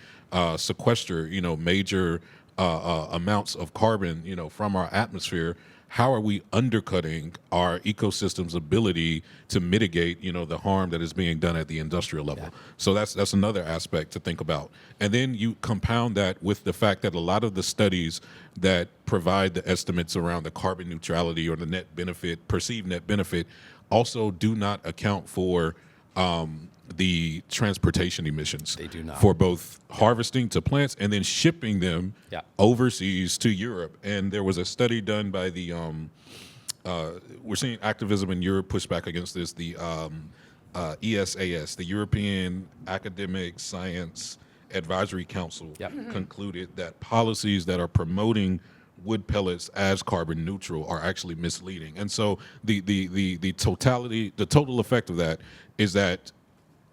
Speaker 4: sequester, major amounts of carbon, from our atmosphere, how are we undercutting our ecosystem's ability to mitigate, the harm that is being done at the industrial level? Yeah. So that's another aspect to think about. And then you compound that with the fact that a lot of the studies that provide the estimates around the carbon neutrality or the net benefit, perceived net benefit, also do not account for the transportation emissions.
Speaker 2: They do not.
Speaker 4: For both harvesting to plants and then shipping them
Speaker 2: Yeah.
Speaker 4: overseas to Europe. And there was a study done by the, we're seeing activism in Europe push back against this, the ESAS, the European Academic Science Advisory Council,
Speaker 2: Yep.
Speaker 4: concluded that policies that are promoting wood pellets as carbon neutral are actually misleading. And so the total effect of that is that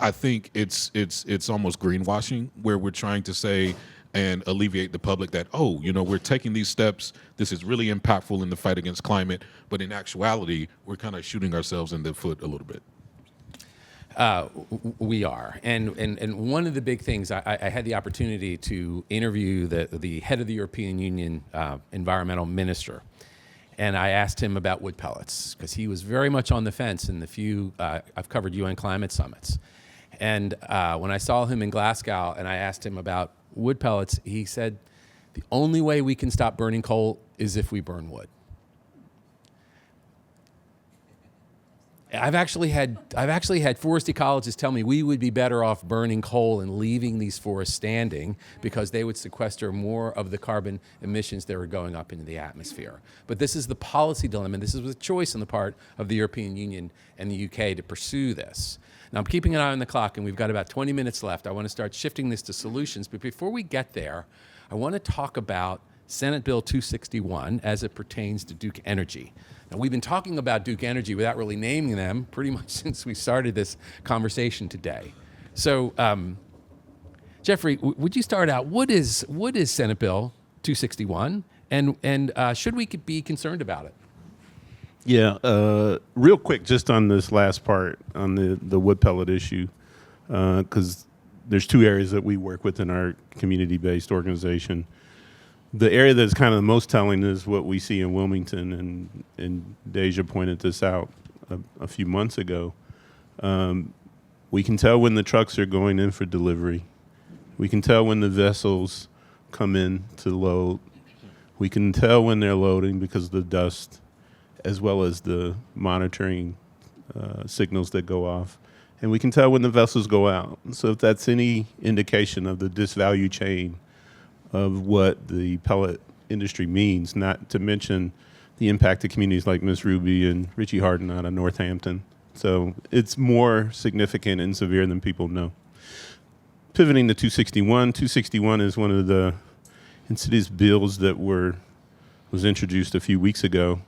Speaker 4: I think it's almost greenwashing, where we're trying to say and alleviate the public that, we're taking these steps, this is really impactful in the fight against climate, but in actuality, we're kind of shooting ourselves in the foot a little bit.
Speaker 2: We are, and one of the big things, I had the opportunity to interview the head of the European Union environmental minister, and I asked him about wood pellets, because he was very much on the fence in the few, I've covered UN climate summits. And when I saw him in Glasgow and I asked him about wood pellets, he said, the only way we can stop burning coal is if we burn wood. I've actually had forest ecologists tell me we would be better off burning coal and leaving these forests standing, because they would sequester more of the carbon emissions that are going up into the atmosphere. But this is the policy dilemma. This is a choice on the part of the European Union and the UK to pursue this. Now, I'm keeping an eye on the clock, and we've got about 20 minutes left. I want to start shifting this to solutions. But before we get there, I want to talk about Senate Bill 261 as it pertains to Duke Energy. Now, we've been talking about Duke Energy without really naming them pretty much since we started this conversation today. So, Jeffrey, would you start out? What is Senate Bill 261, and should we be concerned about it?
Speaker 5: Yeah, real quick, just on this last part, on the wood pellet issue, because there's two areas that we work with in our community-based organization. The area that's kind of the most telling is what we see in Wilmington, and Deja pointed this out a few months ago. We can tell when the trucks are going in for delivery. We can tell when the vessels come in to load. We can tell when they're loading because of the dust, as well as the monitoring signals that go off. And we can tell when the vessels go out. So if that's any indication of the disvalue chain of what the pellet industry means, not to mention the impact to communities like Miss Ruby and Richie Harden out of Northampton. So it's more significant and severe than people know. Pivoting to 261, 261 is one of the insidious bills that was introduced a few weeks ago.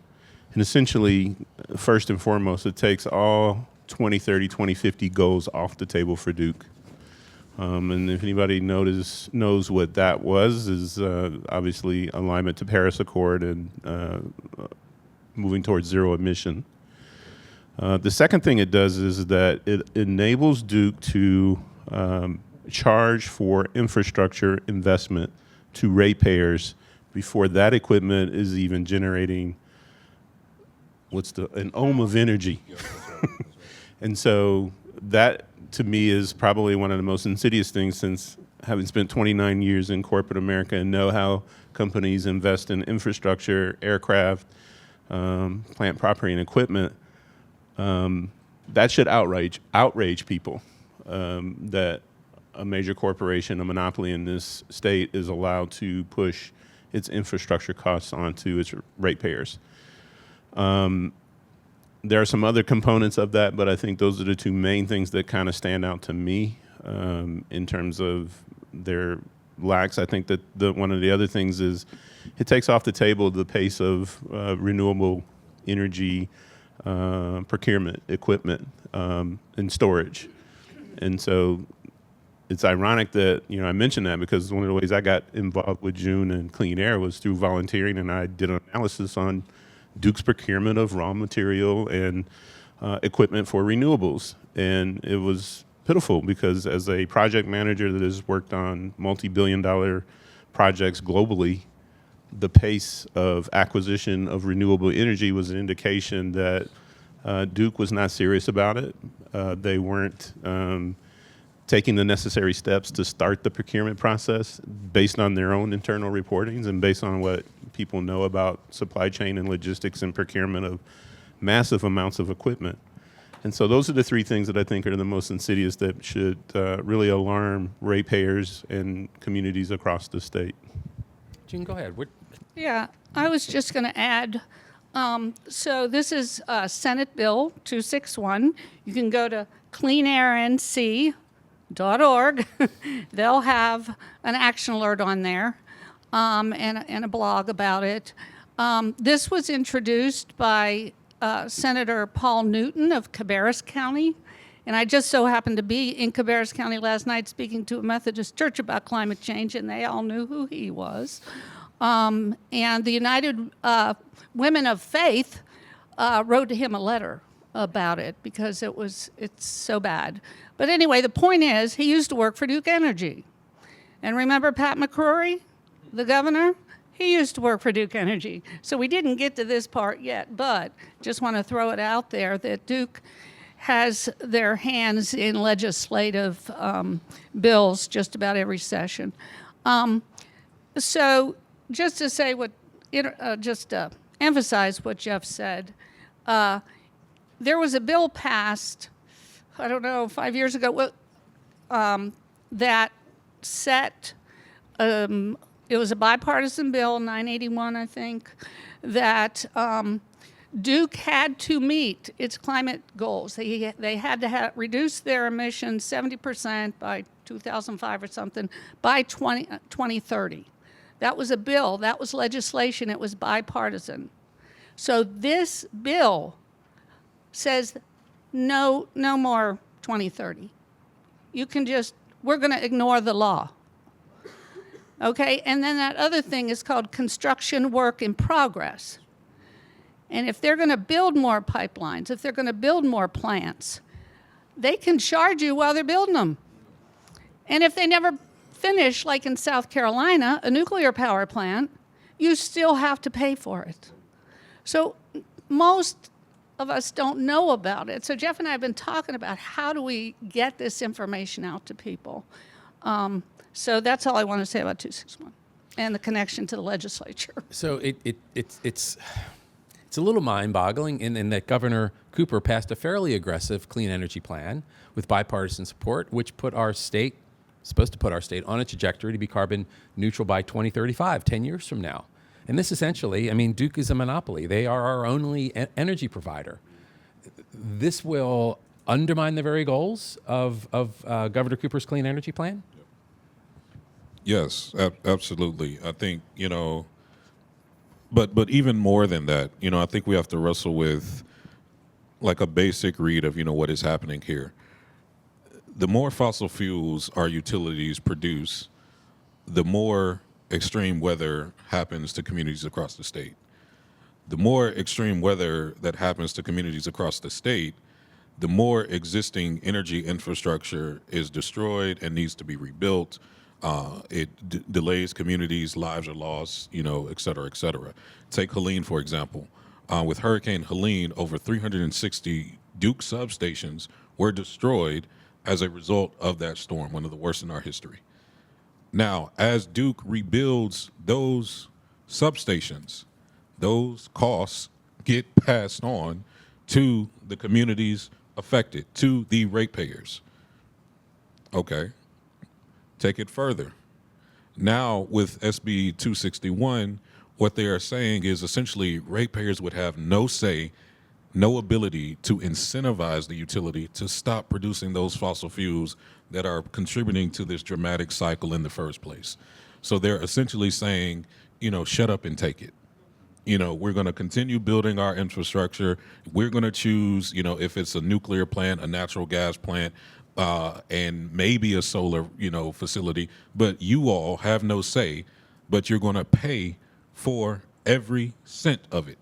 Speaker 5: And essentially, first and foremost, it takes all 2030, 2050 goals off the table for Duke. And if anybody knows what that was, is obviously alignment to Paris Accord and moving towards zero emission. The second thing it does is that it enables Duke to charge for infrastructure investment to ratepayers before that equipment is even generating an ohm of energy.
Speaker 4: Yeah, that's right.
Speaker 5: And so that, to me, is probably one of the most insidious things, since having spent 29 years in corporate America and know how companies invest in infrastructure, aircraft, plant property and equipment. That should outrage people that a major corporation, a monopoly in this state, is allowed to push its infrastructure costs onto its ratepayers. There are some other components of that, but I think those are the two main things that kind of stand out to me. in terms of their lacks. I think that one of the other things is it takes off the table the pace of renewable energy procurement, equipment, and storage. And so it's ironic that, I mentioned that because one of the ways I got involved with June and Clean Air was through volunteering, and I did an analysis on Duke's procurement of raw material and equipment for renewables. And it was pitiful because as a project manager that has worked on multi-billion-dollar projects globally, the pace of acquisition of renewable energy was an indication that Duke was not serious about it. They weren't taking the necessary steps to start the procurement process based on their own internal reportings and based on what people know about supply chain and logistics and procurement of massive amounts of equipment. And so those are the three things that I think are the most insidious that should really alarm ratepayers and communities across the state.
Speaker 2: Jean, go ahead.
Speaker 3: Yeah, I was just going to add, so this is Senate Bill 261. You can go to cleanairnc.org. They'll have an action alert on there and a blog about it. This was introduced by Senator Paul Newton of Cabarrus County. And I just so happened to be in Cabarrus County last night speaking to a Methodist church about climate change, and they all knew who he was. And the United Women of Faith wrote to him a letter about it because it's so bad. But anyway, the point is, he used to work for Duke Energy. And remember Pat McCrory, the governor? He used to work for Duke Energy. So we didn't get to this part yet, but just want to throw it out there that Duke has their hands in legislative bills just about every session. So just to say emphasize what Jeff said, there was a bill passed, I don't know, 5 years ago, that set, it was a bipartisan bill, 981, I think, that Duke had to meet its climate goals. They had to reduce their emissions 70% by 2005 or something by 2030. That was a bill. That was legislation. It was bipartisan. So this bill says no more 2030. You can we're going to ignore the law. Okay, and then that other thing is called construction work in progress. And if they're going to build more pipelines, if they're going to build more plants, they can charge you while they're building them. And if they never finish, like in South Carolina, a nuclear power plant, you still have to pay for it. So most of us don't know about it. So Jeff and I have been talking about how do we get this information out to people. So that's all I want to say about 261 and the connection to the legislature.
Speaker 2: So it's a little mind-boggling in that Governor Cooper passed a fairly aggressive clean energy plan with bipartisan support, which supposed to put our state on a trajectory to be carbon neutral by 2035, 10 years from now. And this essentially, Duke is a monopoly. They are our only energy provider. This will undermine the very goals of Governor Cooper's clean energy plan?
Speaker 4: Yes, absolutely. I think, but even more than that, I think we have to wrestle with like a basic read of, what is happening here. The more fossil fuels our utilities produce, the more extreme weather happens to communities across the state. The more extreme weather that happens to communities across the state, the more existing energy infrastructure is destroyed and needs to be rebuilt. It delays communities, lives are lost, et cetera, et cetera. Take Helene, for example. With Hurricane Helene, over 360 Duke substations were destroyed as a result of that storm, one of the worst in our history. Now, as Duke rebuilds those substations, those costs get passed on to the communities affected, to the ratepayers. Okay. Take it further. Now, with SB 261, what they are saying is essentially ratepayers would have no say no ability to incentivize the utility to stop producing those fossil fuels that are contributing to this dramatic cycle in the first place. So they're essentially saying, shut up and take it. We're going to continue building our infrastructure. We're going to choose, if it's a nuclear plant, a natural gas plant, and maybe a solar, facility, but you all have no say, but you're going to pay for every cent of it.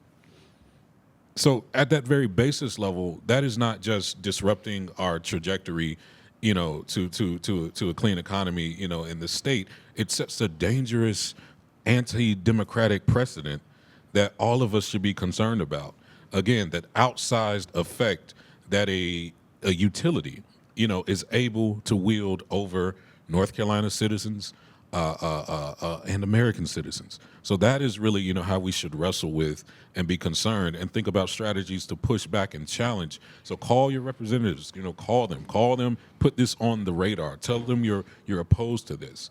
Speaker 4: So at that very basis level, that is not just disrupting our trajectory, to a clean economy, in the state. It sets a dangerous anti-democratic precedent that all of us should be concerned about. Again, that outsized effect that a utility, is able to wield over North Carolina citizens and American citizens. So that is really, how we should wrestle with and be concerned and think about strategies to push back and challenge. So call your representatives, call them, put this on the radar. Tell them you're opposed to this,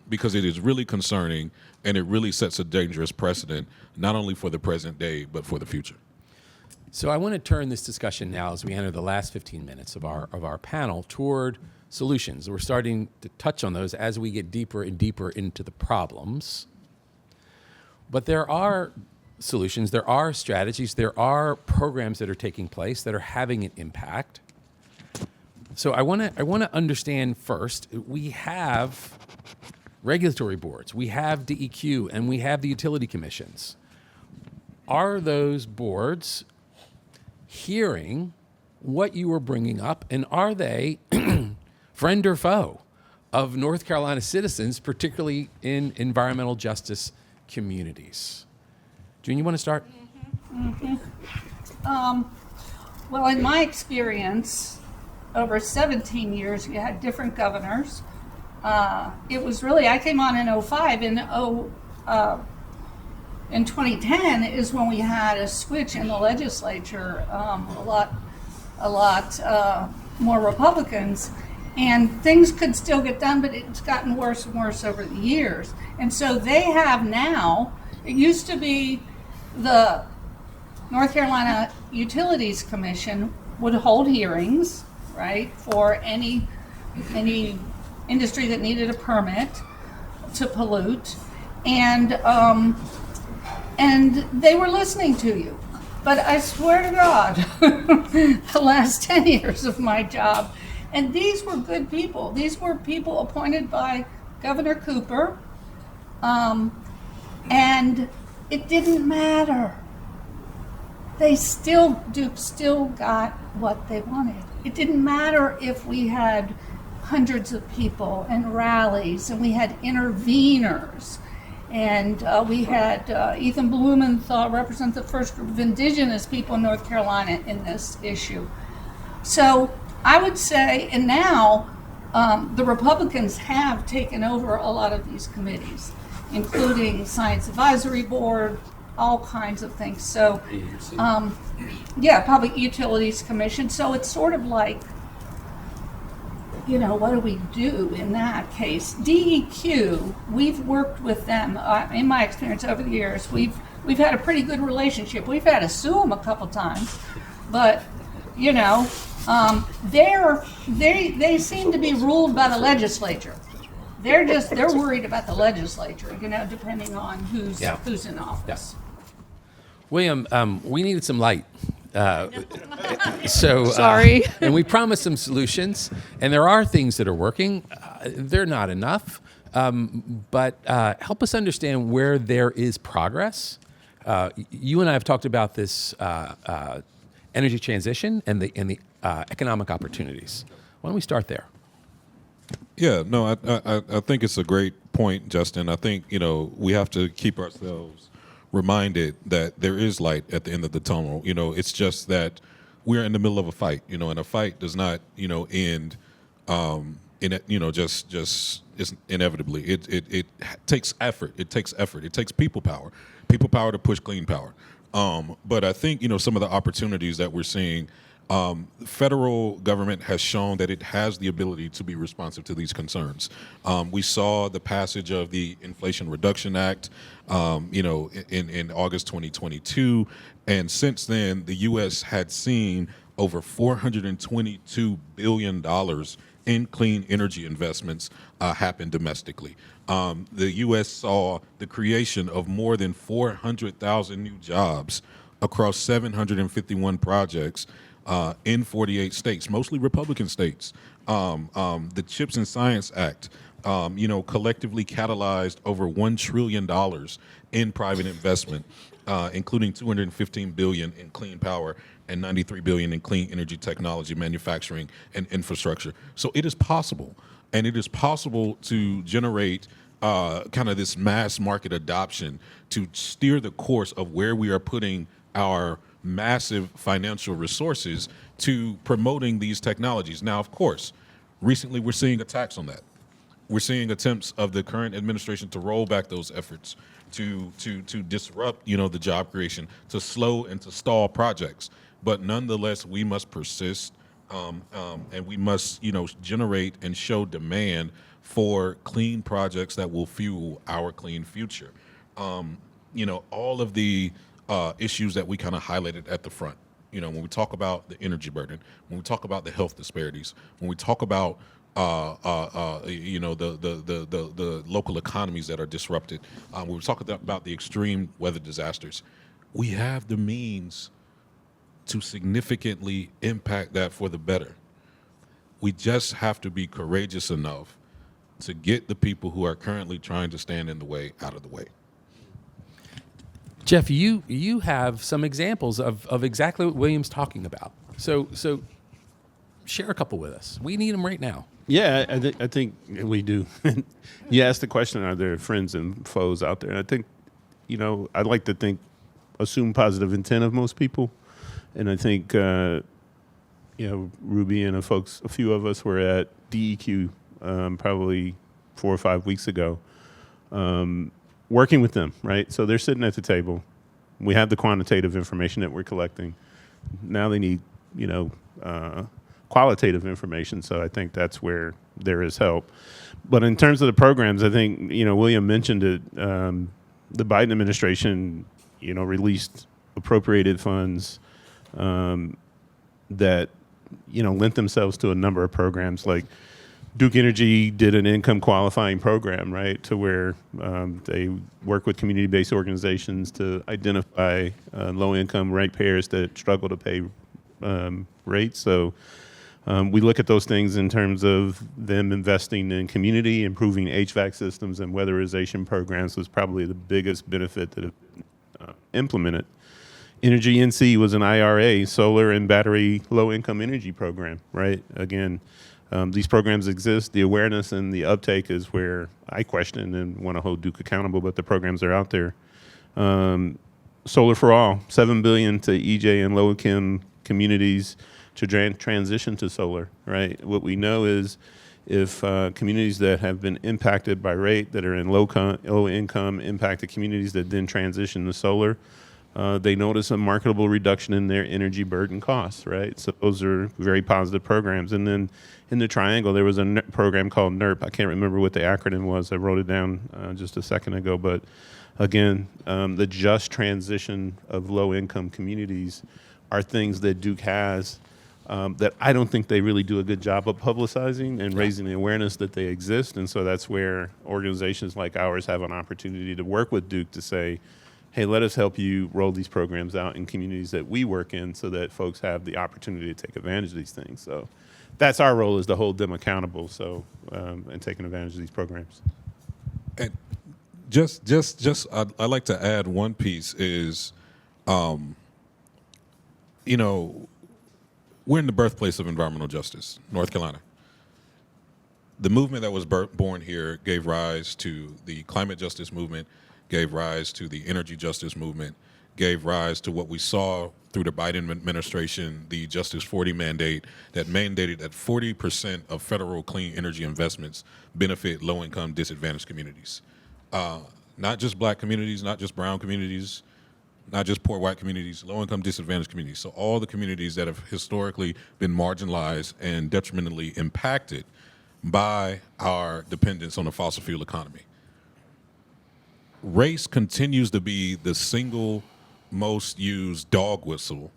Speaker 4: because it is really concerning and it really sets a dangerous precedent, not only for the present day, but for the future.
Speaker 2: So I want to turn this discussion now, as we enter the last 15 minutes of our panel, toward solutions. We're starting to touch on those as we get deeper and deeper into the problems. But there are solutions, there are strategies, there are programs that are taking place that are having an impact. So I want to understand first, we have regulatory boards, we have DEQ, and we have the utility commissions. Are those boards hearing what you were bringing up, and are they friend or foe of North Carolina citizens, particularly in environmental justice communities? June, you want to start?
Speaker 3: Well, in my experience, over 17 years, you had different governors. It was really, I came on in 2005, in 2010 is when we had a switch in the legislature, a lot more Republicans, and things could still get done, but it's gotten worse and worse over the years. And so they have now, it used to be the North Carolina Utilities Commission would hold hearings, right, for any industry that needed a permit to pollute, and they were listening to you. But I swear to God, the last 10 years of my job, and these were good people. These were people appointed by Governor Cooper, and it didn't matter. They still got what they wanted. It didn't matter if we had hundreds of people and rallies, and we had interveners, and we had Ethan Blumenthal represent the first group of indigenous people in North Carolina in this issue. So I would say, and now the Republicans have taken over a lot of these committees, including Science Advisory Board, all kinds of things. So, Public Utilities Commission. So it's sort of like, what do we do in that case? DEQ, we've worked with them. In my experience over the years, we've had a pretty good relationship. We've had to sue them a couple times, but they seem to be ruled by the legislature. They're worried about the legislature, depending on who's in office.
Speaker 2: William, we needed some light. So
Speaker 3: Sorry.
Speaker 2: And we promised some solutions, and there are things that are working. They're not enough, but help us understand where there is progress. You and I have talked about this energy transition and the economic opportunities. Why don't we start there?
Speaker 4: Yeah, no, I think it's a great point, Justin. I think, we have to keep ourselves reminded that there is light at the end of the tunnel. It's just that we're in the middle of a fight, and a fight does not, end just inevitably. It takes effort. It takes effort. It takes people power to push clean power. But I think, some of the opportunities that we're seeing The federal government has shown that it has the ability to be responsive to these concerns. We saw the passage of the Inflation Reduction Act, in August 2022, and since then, the U.S. had seen over $422 billion in clean energy investments happen domestically. The U.S. saw the creation of more than 400,000 new jobs across 751 projects in 48 states, mostly Republican states. The CHIPS and Science Act, collectively catalyzed over $1 trillion in private investment, including $215 billion in clean power and $93 billion in clean energy technology, manufacturing, and infrastructure. So it is possible, and it is possible to generate kind of this mass market adoption to steer the course of where we are putting our massive financial resources to promoting these technologies. Now, of course, recently we're seeing attacks on that. We're seeing attempts of the current administration to roll back those efforts, to disrupt, the job creation, to slow and to stall projects. But nonetheless, we must persist, and we must, generate and show demand for clean projects that will fuel our clean future. All of the issues that we kind of highlighted at the front. When we talk about the energy burden, when we talk about the health disparities, when we talk about the local economies that are disrupted, when we talk about the extreme weather disasters, we have the means to significantly impact that for the better. We just have to be courageous enough to get the people who are currently trying to stand in the way out of the way.
Speaker 2: Jeff, you have some examples of exactly what William's talking about. So share a couple with us. We need them right now.
Speaker 5: Yeah, I think we do. You asked the question, are there friends and foes out there? And I think, I'd like to assume positive intent of most people. And I think, Ruby and a few of us were at DEQ probably 4 or 5 weeks ago, working with them, right? So they're sitting at the table. We have the quantitative information that we're collecting. Now they need, qualitative information. So I think that's where there is help. But in terms of the programs, I think, William mentioned it. The Biden administration, released appropriated funds that, lent themselves to a number of programs. Like Duke Energy did an income qualifying program, right, to where they work with community-based organizations to identify low-income ratepayers that struggle to pay rates. So we look at those things in terms of them investing in community, improving HVAC systems, and weatherization programs was probably the biggest benefit that have been implemented. Energy NC was an IRA, solar and battery low-income energy program, right? Again, these programs exist. The awareness and the uptake is where I question and want to hold Duke accountable, but the programs are out there. Solar for All, $7 billion to EEJI and low-income communities to transition to solar, right? What we know is if communities that have been impacted by rate, that are in low income, impacted communities that then transition to solar, they notice a marketable reduction in their energy burden costs, right? So those are very positive programs. And then in the Triangle, there was a program called NERP. I can't remember what the acronym was. I wrote it down just a second ago. But again, the just transition of low-income communities are things that Duke has that I don't think they really do a good job of publicizing and raising the awareness that they exist. And so that's where organizations like ours have an opportunity to work with Duke to say, hey, let us help you roll these programs out in communities that we work in so that folks have the opportunity to take advantage of these things. So that's our role, is to hold them accountable, so and taking advantage of these programs.
Speaker 4: And I'd like to add one piece is, we're in the birthplace of environmental justice, North Carolina. The movement that was born here gave rise to the climate justice movement, gave rise to the energy justice movement, gave rise to what we saw through the Biden administration, the Justice 40 mandate that mandated that 40% of federal clean energy investments benefit low-income disadvantaged communities. Not just black communities, not just brown communities, not just poor white communities, low-income disadvantaged communities. So all the communities that have historically been marginalized and detrimentally impacted by our dependence on the fossil fuel economy. Race continues to be the single most used dog whistle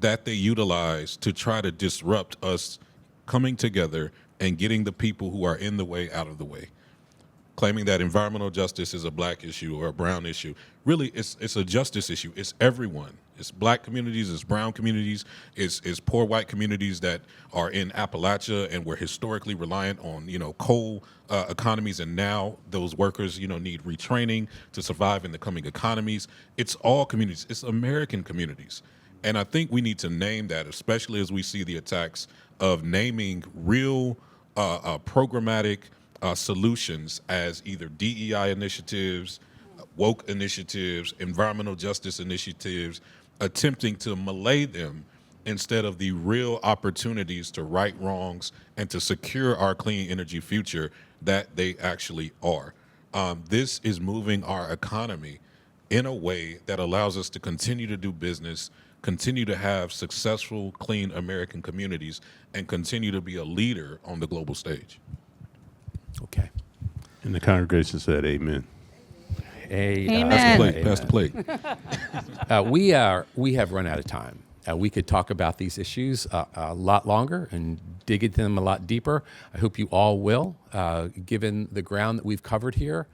Speaker 4: that they utilize to try to disrupt us coming together and getting the people who are in the way out of the way. Claiming that environmental justice is a black issue or a brown issue. Really, it's a justice issue. It's everyone. It's black communities, it's brown communities, it's poor white communities that are in Appalachia and we're historically reliant on, coal economies, and now those workers, need retraining to survive in the coming economies. It's all communities. It's American communities. And I think we need to name that, especially as we see the attacks of naming real programmatic solutions as either DEI initiatives, woke initiatives, environmental justice initiatives, attempting to malay them instead of the real opportunities to right wrongs and to secure our clean energy future that they actually are. This is moving our economy in a way that allows us to continue to do business, continue to have successful, clean American communities, and continue to be a leader on the global stage.
Speaker 2: Okay.
Speaker 5: And the congregation said amen.
Speaker 3: Amen.
Speaker 4: Pass the plate.
Speaker 2: We have run out of time. We could talk about these issues a lot longer and dig into them a lot deeper. I hope you all will, given the ground that we've covered here.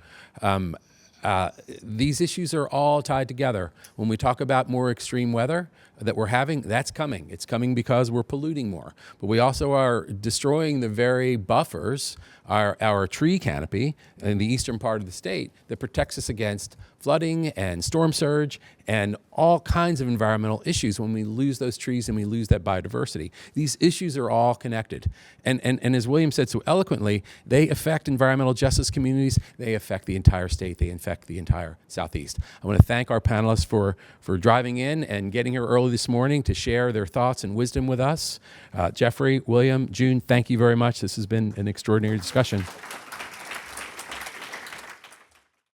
Speaker 2: These issues are all tied together. When we talk about more extreme weather that we're having, that's coming. It's coming because we're polluting more. But we also are destroying the very buffers, our tree canopy in the eastern part of the state that protects us against flooding and storm surge and all kinds of environmental issues when we lose those trees and we lose that biodiversity. These issues are all connected. And as William said so eloquently, they affect environmental justice communities. They affect the entire state. They affect the entire Southeast. I want to thank our panelists for driving in and getting here early this morning to share their thoughts and wisdom with us. Jeffrey, William, June, thank you very much. This has been an extraordinary discussion.